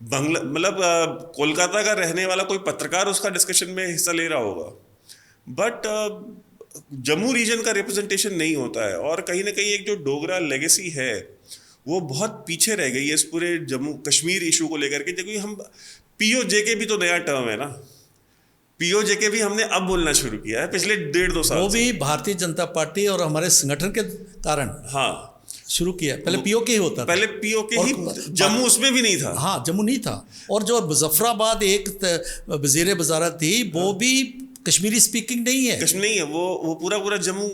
मतलब कोलकाता का रहने वाला कोई पत्रकार उसका डिस्कशन में हिस्सा ले रहा होगा, बट जम्मू रीजन का रिप्रेजेंटेशन नहीं होता है। और कहीं ना कहीं एक जो डोगरा लेगेसी है वो बहुत पीछे रह गई है इस पूरे जम्मू कश्मीर इशू को लेकर के। क्योंकि हम पीओजेके भी तो नया टर्म है ना, पीओजेके भी हमने अब बोलना शुरू किया है पिछले 1.5-2 साल, वो भी भारतीय जनता पार्टी और हमारे संगठन के कारण। हाँ, शुरू किया। पहले पीओके ही होता था, पहले पीओके ही, जम्मू उसमें भी नहीं था। हाँ, जम्मू नहीं था। और जो मुजफ्फराबाद एक वजीर वजारत थी, वो भी कश्मीरी स्पीकिंग नहीं है। कश्मीर नहीं है, वो पूरा जम्मू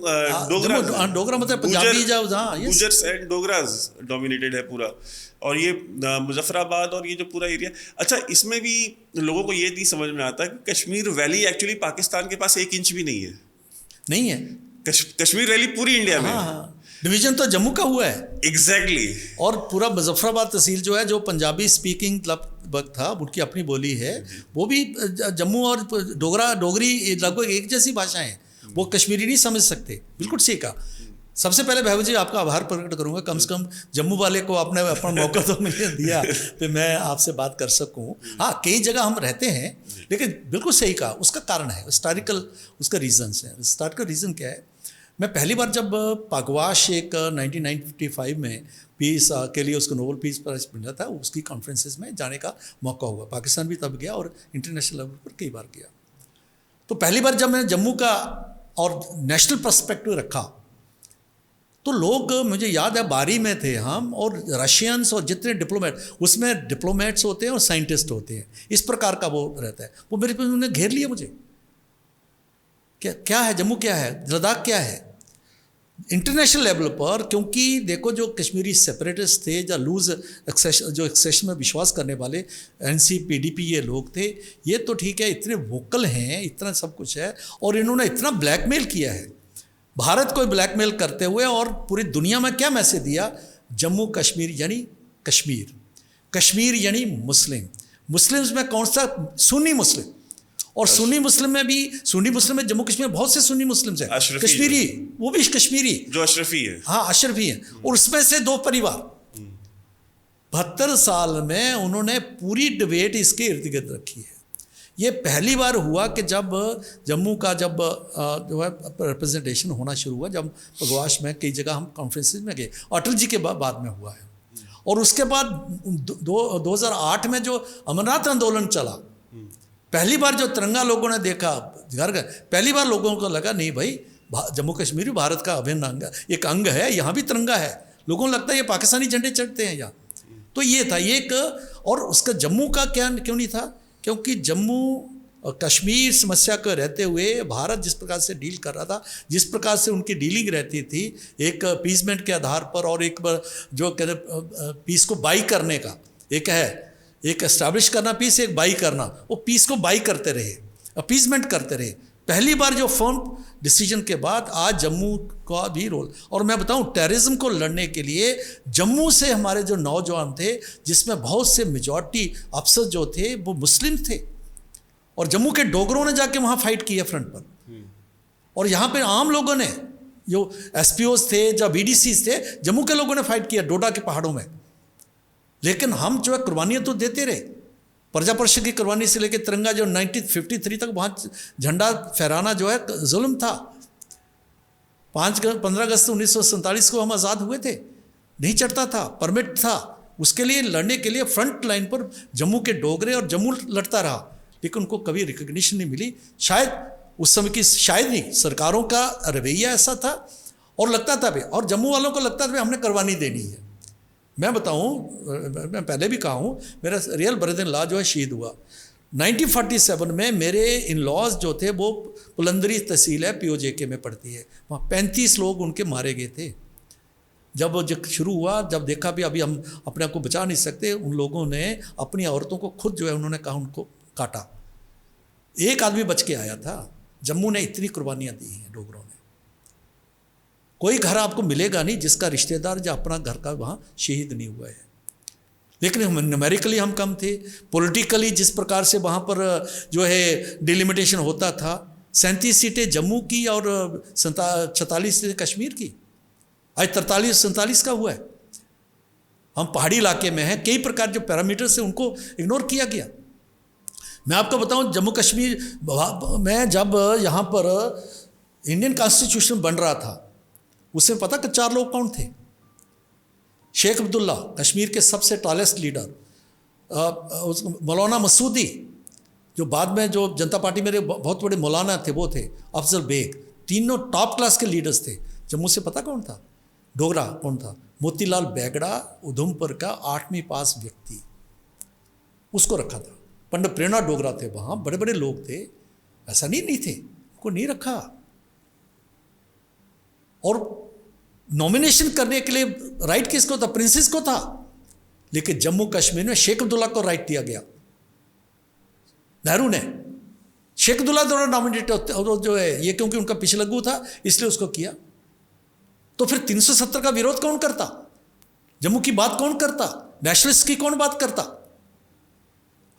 डोगरा, डोगरा मतलब पंजाबी गुजर्स एंड डोगरास डोमिनेटेड है पूरा। और ये मुजफ्फराबाद और ये जो पूरा एरिया, अच्छा इसमें भी लोगों को ये नहीं समझ में आता कि कश्मीर वैली एक्चुअली पाकिस्तान के पास 1 इंच भी नहीं है। नहीं है, कश्मीर वैली पूरी इंडिया में। हाँ, डिवीजन तो जम्मू का हुआ है। एग्जैक्टली। और पूरा मुजफ्फराबाद तहसील जो है, जो पंजाबी स्पीकिंग लगभग था, उनकी अपनी बोली है, वो भी जम्मू और डोगरी लगभग एक जैसी भाषाएं हैं। वो कश्मीरी नहीं समझ सकते। बिल्कुल सही कहा। सबसे पहले महबूब जी आपका आभार प्रकट करूंगा, कम से कम जम्मू वाले को आपने अपना मौका तो मुझे दिया कि मैं आपसे बात कर सकूं। हाँ, कई जगह हम रहते हैं, लेकिन बिल्कुल सही कहा, उसका कारण है हिस्टोरिकल, उसका रीजंस है। हिस्टोरिकल रीज़न क्या है? मैं पहली बार जब पागवाश एक 1955 में पीस के लिए उसको नोबेल पीस प्राइज मिला था, उसकी कॉन्फ्रेंसेस में जाने का मौका हुआ। पाकिस्तान भी तब गया और इंटरनेशनल लेवल पर कई बार गया। तो पहली बार जब मैंने जम्मू का और नेशनल पर्सपेक्टिव रखा, तो लोग, मुझे याद है बारी में थे हम, और रशियंस और जितने डिप्लोमेट, उसमें डिप्लोमेट्स होते हैं और साइंटिस्ट होते हैं, इस प्रकार का वो रहता है। वो मेरे पे उन्होंने घेर लिया मुझे, क्या है जम्मू, क्या है लद्दाख, क्या है इंटरनेशनल लेवल पर। क्योंकि देखो, जो कश्मीरी सेपरेटिस्ट थे, या लूज एक्सेशन में विश्वास करने वाले एनसी पीडीपी ये लोग थे, ये तो ठीक है, इतने वोकल हैं, इतना सब कुछ है, और इन्होंने इतना ब्लैकमेल किया है भारत को ब्लैकमेल करते हुए, और पूरी दुनिया में क्या मैसेज दिया? जम्मू कश्मीर यानी कश्मीर, कश्मीर यानी मुस्लिम, मुस्लिम्स में कौन सा? सुन्नी मुस्लिम। और सुन्नी मुस्लिम में भी, सुन्नी मुस्लिम में जम्मू कश्मीर बहुत से सुन्नी मुस्लिम्स हैं, कश्मीरी, वो भी कश्मीरी जो अशरफी है। हाँ, अशरफी है। और उसमें से 2 परिवार 72 साल में उन्होंने पूरी डिबेट इसके इर्द गिर्द रखी है। ये पहली बार हुआ कि जब जम्मू का जब जो है रिप्रेजेंटेशन होना शुरू हुआ, जब पगवाश में कई जगह हम कॉन्फ्रेंसेस में गए, अटल जी के बाद में हुआ है। और उसके बाद 2008 में जो अमरनाथ आंदोलन चला, पहली बार जो तिरंगा लोगों ने देखा घर घर, पहली बार लोगों को लगा नहीं भाई, जम्मू कश्मीर भारत का अभिन्न अंग, एक अंग है, यहाँ भी तिरंगा है। लोगों को लगता है ये पाकिस्तानी झंडे चढ़ते हैं यहाँ। तो ये था एक। और उसका जम्मू का क्या क्यों नहीं था? क्योंकि जम्मू और कश्मीर समस्या को रहते हुए भारत जिस प्रकार से डील कर रहा था, जिस प्रकार से उनकी डीलिंग रहती थी, एक पीसमेंट के आधार पर, और एक जो कहते पीस को बाई करने का, एक है, एक एस्टैब्लिश करना पीस, एक बाई करना, वो पीस को बाई करते रहे, अपीसमेंट करते रहे। पहली बार जो फर्म डिसीजन के बाद आज जम्मू का भी रोल। और मैं बताऊं, टेररिज्म को लड़ने के लिए जम्मू से हमारे जो नौजवान थे, जिसमें बहुत से मेजॉरिटी अफसर जो थे वो मुस्लिम थे, और जम्मू के डोगरों ने जाके वहाँ फाइट की है फ्रंट पर। और यहाँ पे आम लोगों ने, जो एसपीओज थे, जो बीडीसीज थे, जम्मू के लोगों ने फाइट किया डोडा के पहाड़ों में। लेकिन हम जो है कुर्बानियाँ तो देते रहे, प्रजा परिषद की कुर्बानी से लेकर तिरंगा जो 1953 तक वहाँ झंडा फहराना जो है जुल्म था। 15 अगस्त 1947 को हम आज़ाद हुए थे, नहीं चढ़ता था, परमिट था। उसके लिए लड़ने के लिए फ्रंट लाइन पर जम्मू के डोगरे और जम्मू लड़ता रहा, लेकिन उनको कभी रिकग्निशन नहीं मिली। शायद उस समय की, शायद नहीं, सरकारों का रवैया ऐसा था, और लगता था भी, और जम्मू वालों को लगता था भी हमने कुर्बानी देनी है। मैं बताऊं, मैं पहले भी कहा हूं, मेरा रियल ब्रदर इन लॉ जो है शहीद हुआ 1947 में। मेरे इन लॉज जो थे वो पुलंदरी तहसील है, POJK में पड़ती है, वहाँ 35 लोग उनके मारे गए थे। जब शुरू हुआ, जब देखा भी अभी हम अपने आप को बचा नहीं सकते, उन लोगों ने अपनी औरतों को खुद जो है उन्होंने कहा, उनको काटा। एक आदमी बच के आया था। जम्मू ने इतनी कुर्बानियाँ दी हैं डोगरों ने। कोई घर आपको मिलेगा नहीं जिसका रिश्तेदार या अपना घर का वहाँ शहीद नहीं हुआ है। लेकिन न्यूमेरिकली हम कम थे, पॉलिटिकली जिस प्रकार से वहाँ पर जो है डिलिमिटेशन होता था, 37 सीटें जम्मू की और 46 सीटें कश्मीर की, आज 43-47 का हुआ है। हम पहाड़ी इलाके में हैं, कई प्रकार जो पैरामीटर से उनको इग्नोर किया गया। मैं आपको बताऊं, जम्मू कश्मीर में जब यहाँ पर इंडियन कॉन्स्टिट्यूशन बन रहा था, उसमें पता कि 4 लोग कौन थे? शेख अब्दुल्ला, कश्मीर के सबसे टॉलेस्ट लीडर, मौलाना मसूदी, जो बाद में जो जनता पार्टी में बहुत बड़े मौलाना थे वो थे, अफजल बेग, तीनों टॉप क्लास के लीडर्स थे। जम्मू से पता कौन था? डोगरा कौन था? मोतीलाल बेगड़ा उधमपुर का 8वीं पास व्यक्ति, उसको रखा था। पंडित प्रेरणा डोगरा थे वहाँ, बड़े बड़े लोग थे, ऐसा नहीं थे, उनको नहीं रखा। और नॉमिनेशन करने के लिए राइट किसको था? प्रिंसेस को था। लेकिन जम्मू कश्मीर में शेख अब्दुल्ला को राइट दिया गया, नेहरू ने। शेख अब्दुल्ला द्वारा नॉमिनेट जो है ये, क्योंकि उनका पिछलग्गू था इसलिए उसको किया। तो फिर 370 का विरोध कौन करता? जम्मू की बात कौन करता? नेशनलिस्ट की कौन बात करता?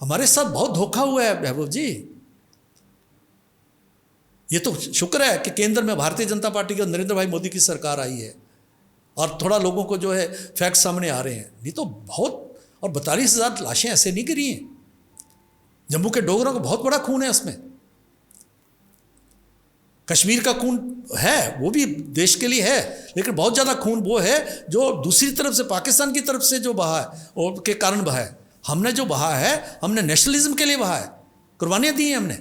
हमारे साथ बहुत धोखा हुआ है महबूब जी। ये तो शुक्र है कि केंद्र में भारतीय जनता पार्टी के नरेंद्र भाई मोदी की सरकार आई है और थोड़ा लोगों को जो है फैक्ट सामने आ रहे हैं, नहीं तो बहुत। और 42,000 लाशें ऐसे नहीं गिरी हैं। जम्मू के डोगरों का बहुत बड़ा खून है उसमें। कश्मीर का खून है, वो भी देश के लिए है, लेकिन बहुत ज़्यादा खून वो है जो दूसरी तरफ से, पाकिस्तान की तरफ से जो बहा है और के कारण बहा है। हमने जो बहा है, हमने नेशनलिज्म के लिए बहा है, कुर्बानियाँ दी हैं हमने।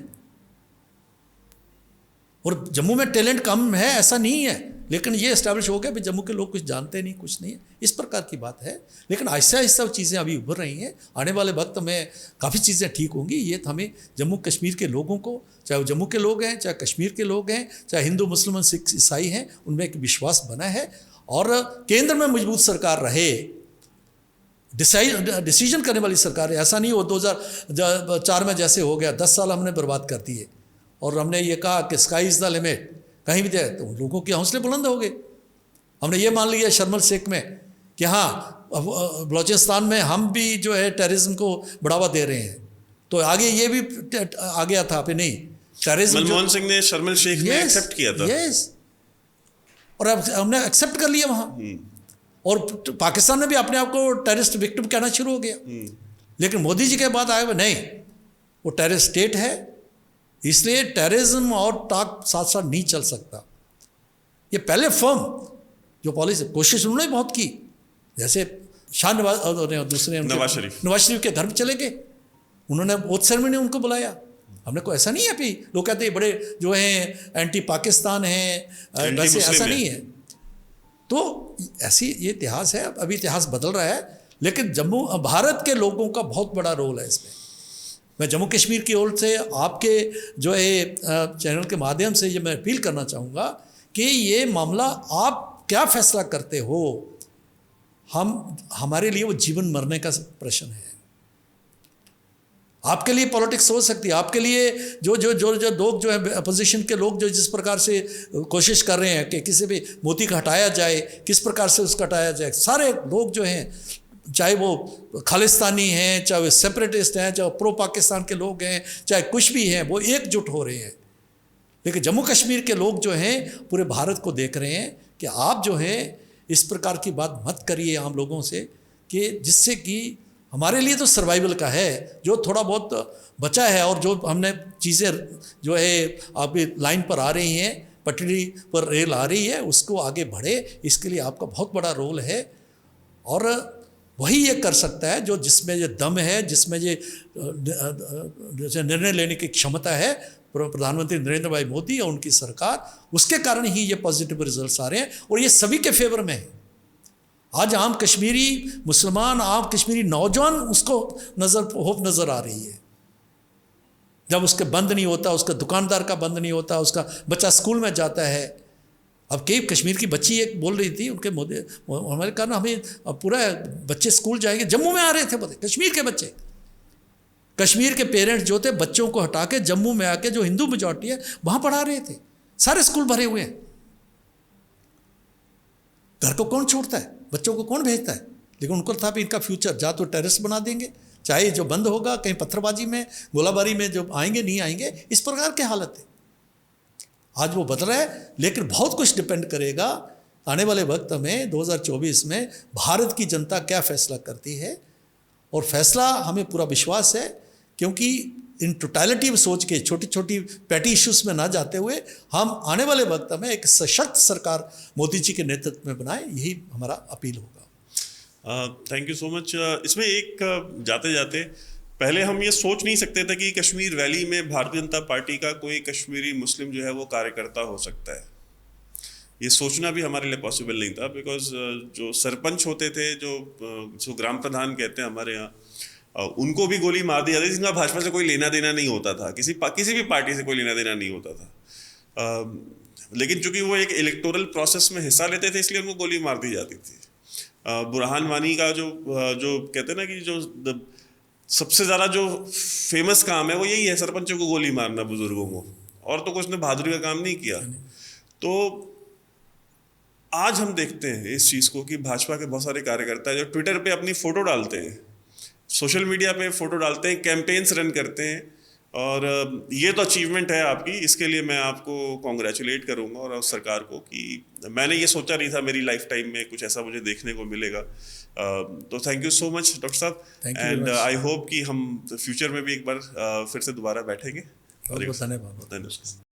और जम्मू में टैलेंट कम है ऐसा नहीं है, लेकिन ये एस्टैब्लिश हो गया कि जम्मू के लोग कुछ जानते नहीं, कुछ नहीं है, इस प्रकार की बात है। लेकिन आहिस्ता आहिस्ता चीज़ें अभी उभर रही हैं। आने वाले वक्त में काफ़ी चीज़ें ठीक होंगी। ये हमें जम्मू कश्मीर के लोगों को, चाहे वो जम्मू के लोग हैं, चाहे कश्मीर के लोग हैं, चाहे हिंदू मुसलमान सिख ईसाई हैं, उनमें एक विश्वास बना है। और केंद्र में मजबूत सरकार रहे, डिसीजन करने वाली सरकार है। ऐसा नहीं हो 2004 में जैसे हो गया, 10 साल हमने बर्बाद कर दिए और हमने ये कहा कि स्काई इज़ द लिमिट, कहीं भी जाए, तो लोगों के हौसले बुलंद हो गए। हमने ये मान लिया शर्मल शेख में कि हाँ बलूचिस्तान में हम भी जो है टेररिज्म को बढ़ावा दे रहे हैं, तो आगे ये भी आ गया था पे नहीं टेररिज्म। मनमोहन सिंह ने शर्मल शेख में एक्सेप्ट किया था। यस, और अब हमने एक्सेप्ट कर लिया वहाँ। और पाकिस्तान में भी अपने आप को टेररिस्ट विक्टिम कहना शुरू हो गया। लेकिन मोदी जी के बाद आए हुए नहीं, वो टेररिस्ट स्टेट है, इसलिए टेररिज्म और टॉक साथ साथ नहीं चल सकता। ये पहले फर्म जो पॉलिसी कोशिश उन्होंने बहुत की, जैसे शाह नवाज और दूसरे नवाज शरीफ के घर में चले गए, उन्होंने ओथ सेरेमनी उनको बुलाया। हमने को ऐसा नहीं है अभी लोग कहते हैं बड़े जो हैं एंटी पाकिस्तान हैं, वैसे ऐसा नहीं है। तो ऐसी ये इतिहास है, अभी इतिहास बदल रहा है। लेकिन जम्मू भारत के लोगों का बहुत बड़ा रोल है इसमें। मैं जम्मू कश्मीर की ओर से आपके जो है चैनल के माध्यम से ये मैं अपील करना चाहूँगा कि ये मामला आप क्या फैसला करते हो, हमारे लिए वो जीवन मरने का प्रश्न है। आपके लिए पॉलिटिक्स हो सकती है, आपके लिए जो लोग जो है अपोजिशन के लोग जो जिस प्रकार से कोशिश कर रहे हैं कि किसी भी मोदी का हटाया जाए, किस प्रकार से उसका हटाया जाए, सारे लोग जो हैं, चाहे वो खालिस्तानी हैं, चाहे वो सेपरेटिस्ट हैं, चाहे प्रो पाकिस्तान के लोग हैं, चाहे कुछ भी हैं, वो एकजुट हो रहे हैं। लेकिन जम्मू कश्मीर के लोग जो हैं पूरे भारत को देख रहे हैं कि आप जो हैं इस प्रकार की बात मत करिए आम लोगों से, कि जिससे कि हमारे लिए तो सर्वाइवल का है, जो थोड़ा बहुत बचा है और जो हमने चीज़ें जो है आपकी लाइन पर आ रही हैं, पटरी पर रेल आ रही है, उसको आगे बढ़े, इसके लिए आपका बहुत बड़ा रोल है। और वही ये कर सकता है जो जिसमें ये दम है, जिसमें ये निर्णय लेने की क्षमता है, प्रधानमंत्री नरेंद्र भाई मोदी और उनकी सरकार, उसके कारण ही ये पॉजिटिव रिजल्ट्स आ रहे हैं और ये सभी के फेवर में है। आज आम कश्मीरी मुसलमान, आम कश्मीरी नौजवान, उसको होप नज़र आ रही है। जब उसके बंद नहीं होता, उसका दुकानदार का बंद नहीं होता, उसका बच्चा स्कूल में जाता है। अब कई कश्मीर की बच्ची एक बोल रही थी, उनके मोदी हमारे कारण हमें पूरा बच्चे स्कूल जाएंगे, जम्मू में आ रहे थे कश्मीर के बच्चे। कश्मीर के पेरेंट्स जो थे बच्चों को हटा के जम्मू में आके, जो हिंदू मेजॉरिटी है वहाँ पढ़ा रहे थे, सारे स्कूल भरे हुए हैं। घर को कौन छोड़ता है, बच्चों को कौन भेजता है? लेकिन उनको था भी इनका फ्यूचर जा तो टेररिस्ट बना देंगे, चाहे जो बंद होगा कहीं पत्थरबाजी में, गोलाबारी में जो आएंगे नहीं आएंगे, इस प्रकार की हालत है। आज वो बदल रहा है, लेकिन बहुत कुछ डिपेंड करेगा आने वाले वक्त में 2024 में भारत की जनता क्या फैसला करती है। और फैसला हमें पूरा विश्वास है, क्योंकि इन टोटलिटी में सोच के छोटी छोटी पैटी इश्यूज़ में ना जाते हुए हम आने वाले वक्त में एक सशक्त सरकार मोदी जी के नेतृत्व में बनाए, यही हमारा अपील होगा। Thank you so much. इसमें एक जाते जाते पहले हम ये सोच नहीं सकते थे कि कश्मीर वैली में भारतीय जनता पार्टी का कोई कश्मीरी मुस्लिम जो है वो कार्यकर्ता हो सकता है। ये सोचना भी हमारे लिए पॉसिबल नहीं था, बिकॉज जो सरपंच होते थे, जो ग्राम प्रधान कहते हैं हमारे यहाँ, उनको भी गोली मार दी जाती थी, जिनका भाजपा से कोई लेना देना नहीं होता था, किसी भी पार्टी से कोई लेना देना नहीं होता था, लेकिन चूंकि वो एक इलेक्टोरल प्रोसेस में हिस्सा लेते थे इसलिए उनको गोली मार दी जाती थी। बुरहान वानी का जो कहते हैं ना कि जो सबसे ज़्यादा जो फेमस काम है वो यही है, सरपंचों को गोली मारना, बुजुर्गों को, और तो कुछ ने बहादुरी का काम नहीं किया। तो आज हम देखते हैं इस चीज़ को कि भाजपा के बहुत सारे कार्यकर्ता जो ट्विटर पे अपनी फ़ोटो डालते हैं, सोशल मीडिया पे फ़ोटो डालते हैं, कैंपेन्स रन करते हैं, और ये तो अचीवमेंट है आपकी, इसके लिए मैं आपको कॉन्ग्रेचुलेट करूंगा और सरकार को कि मैंने ये सोचा नहीं था मेरी लाइफ टाइम में कुछ ऐसा मुझे देखने को मिलेगा। तो thank you so much doctor साहब, एंड आई होप कि हम फ्यूचर में भी एक बार फिर से दोबारा बैठेंगे। बहुत धन्यवाद।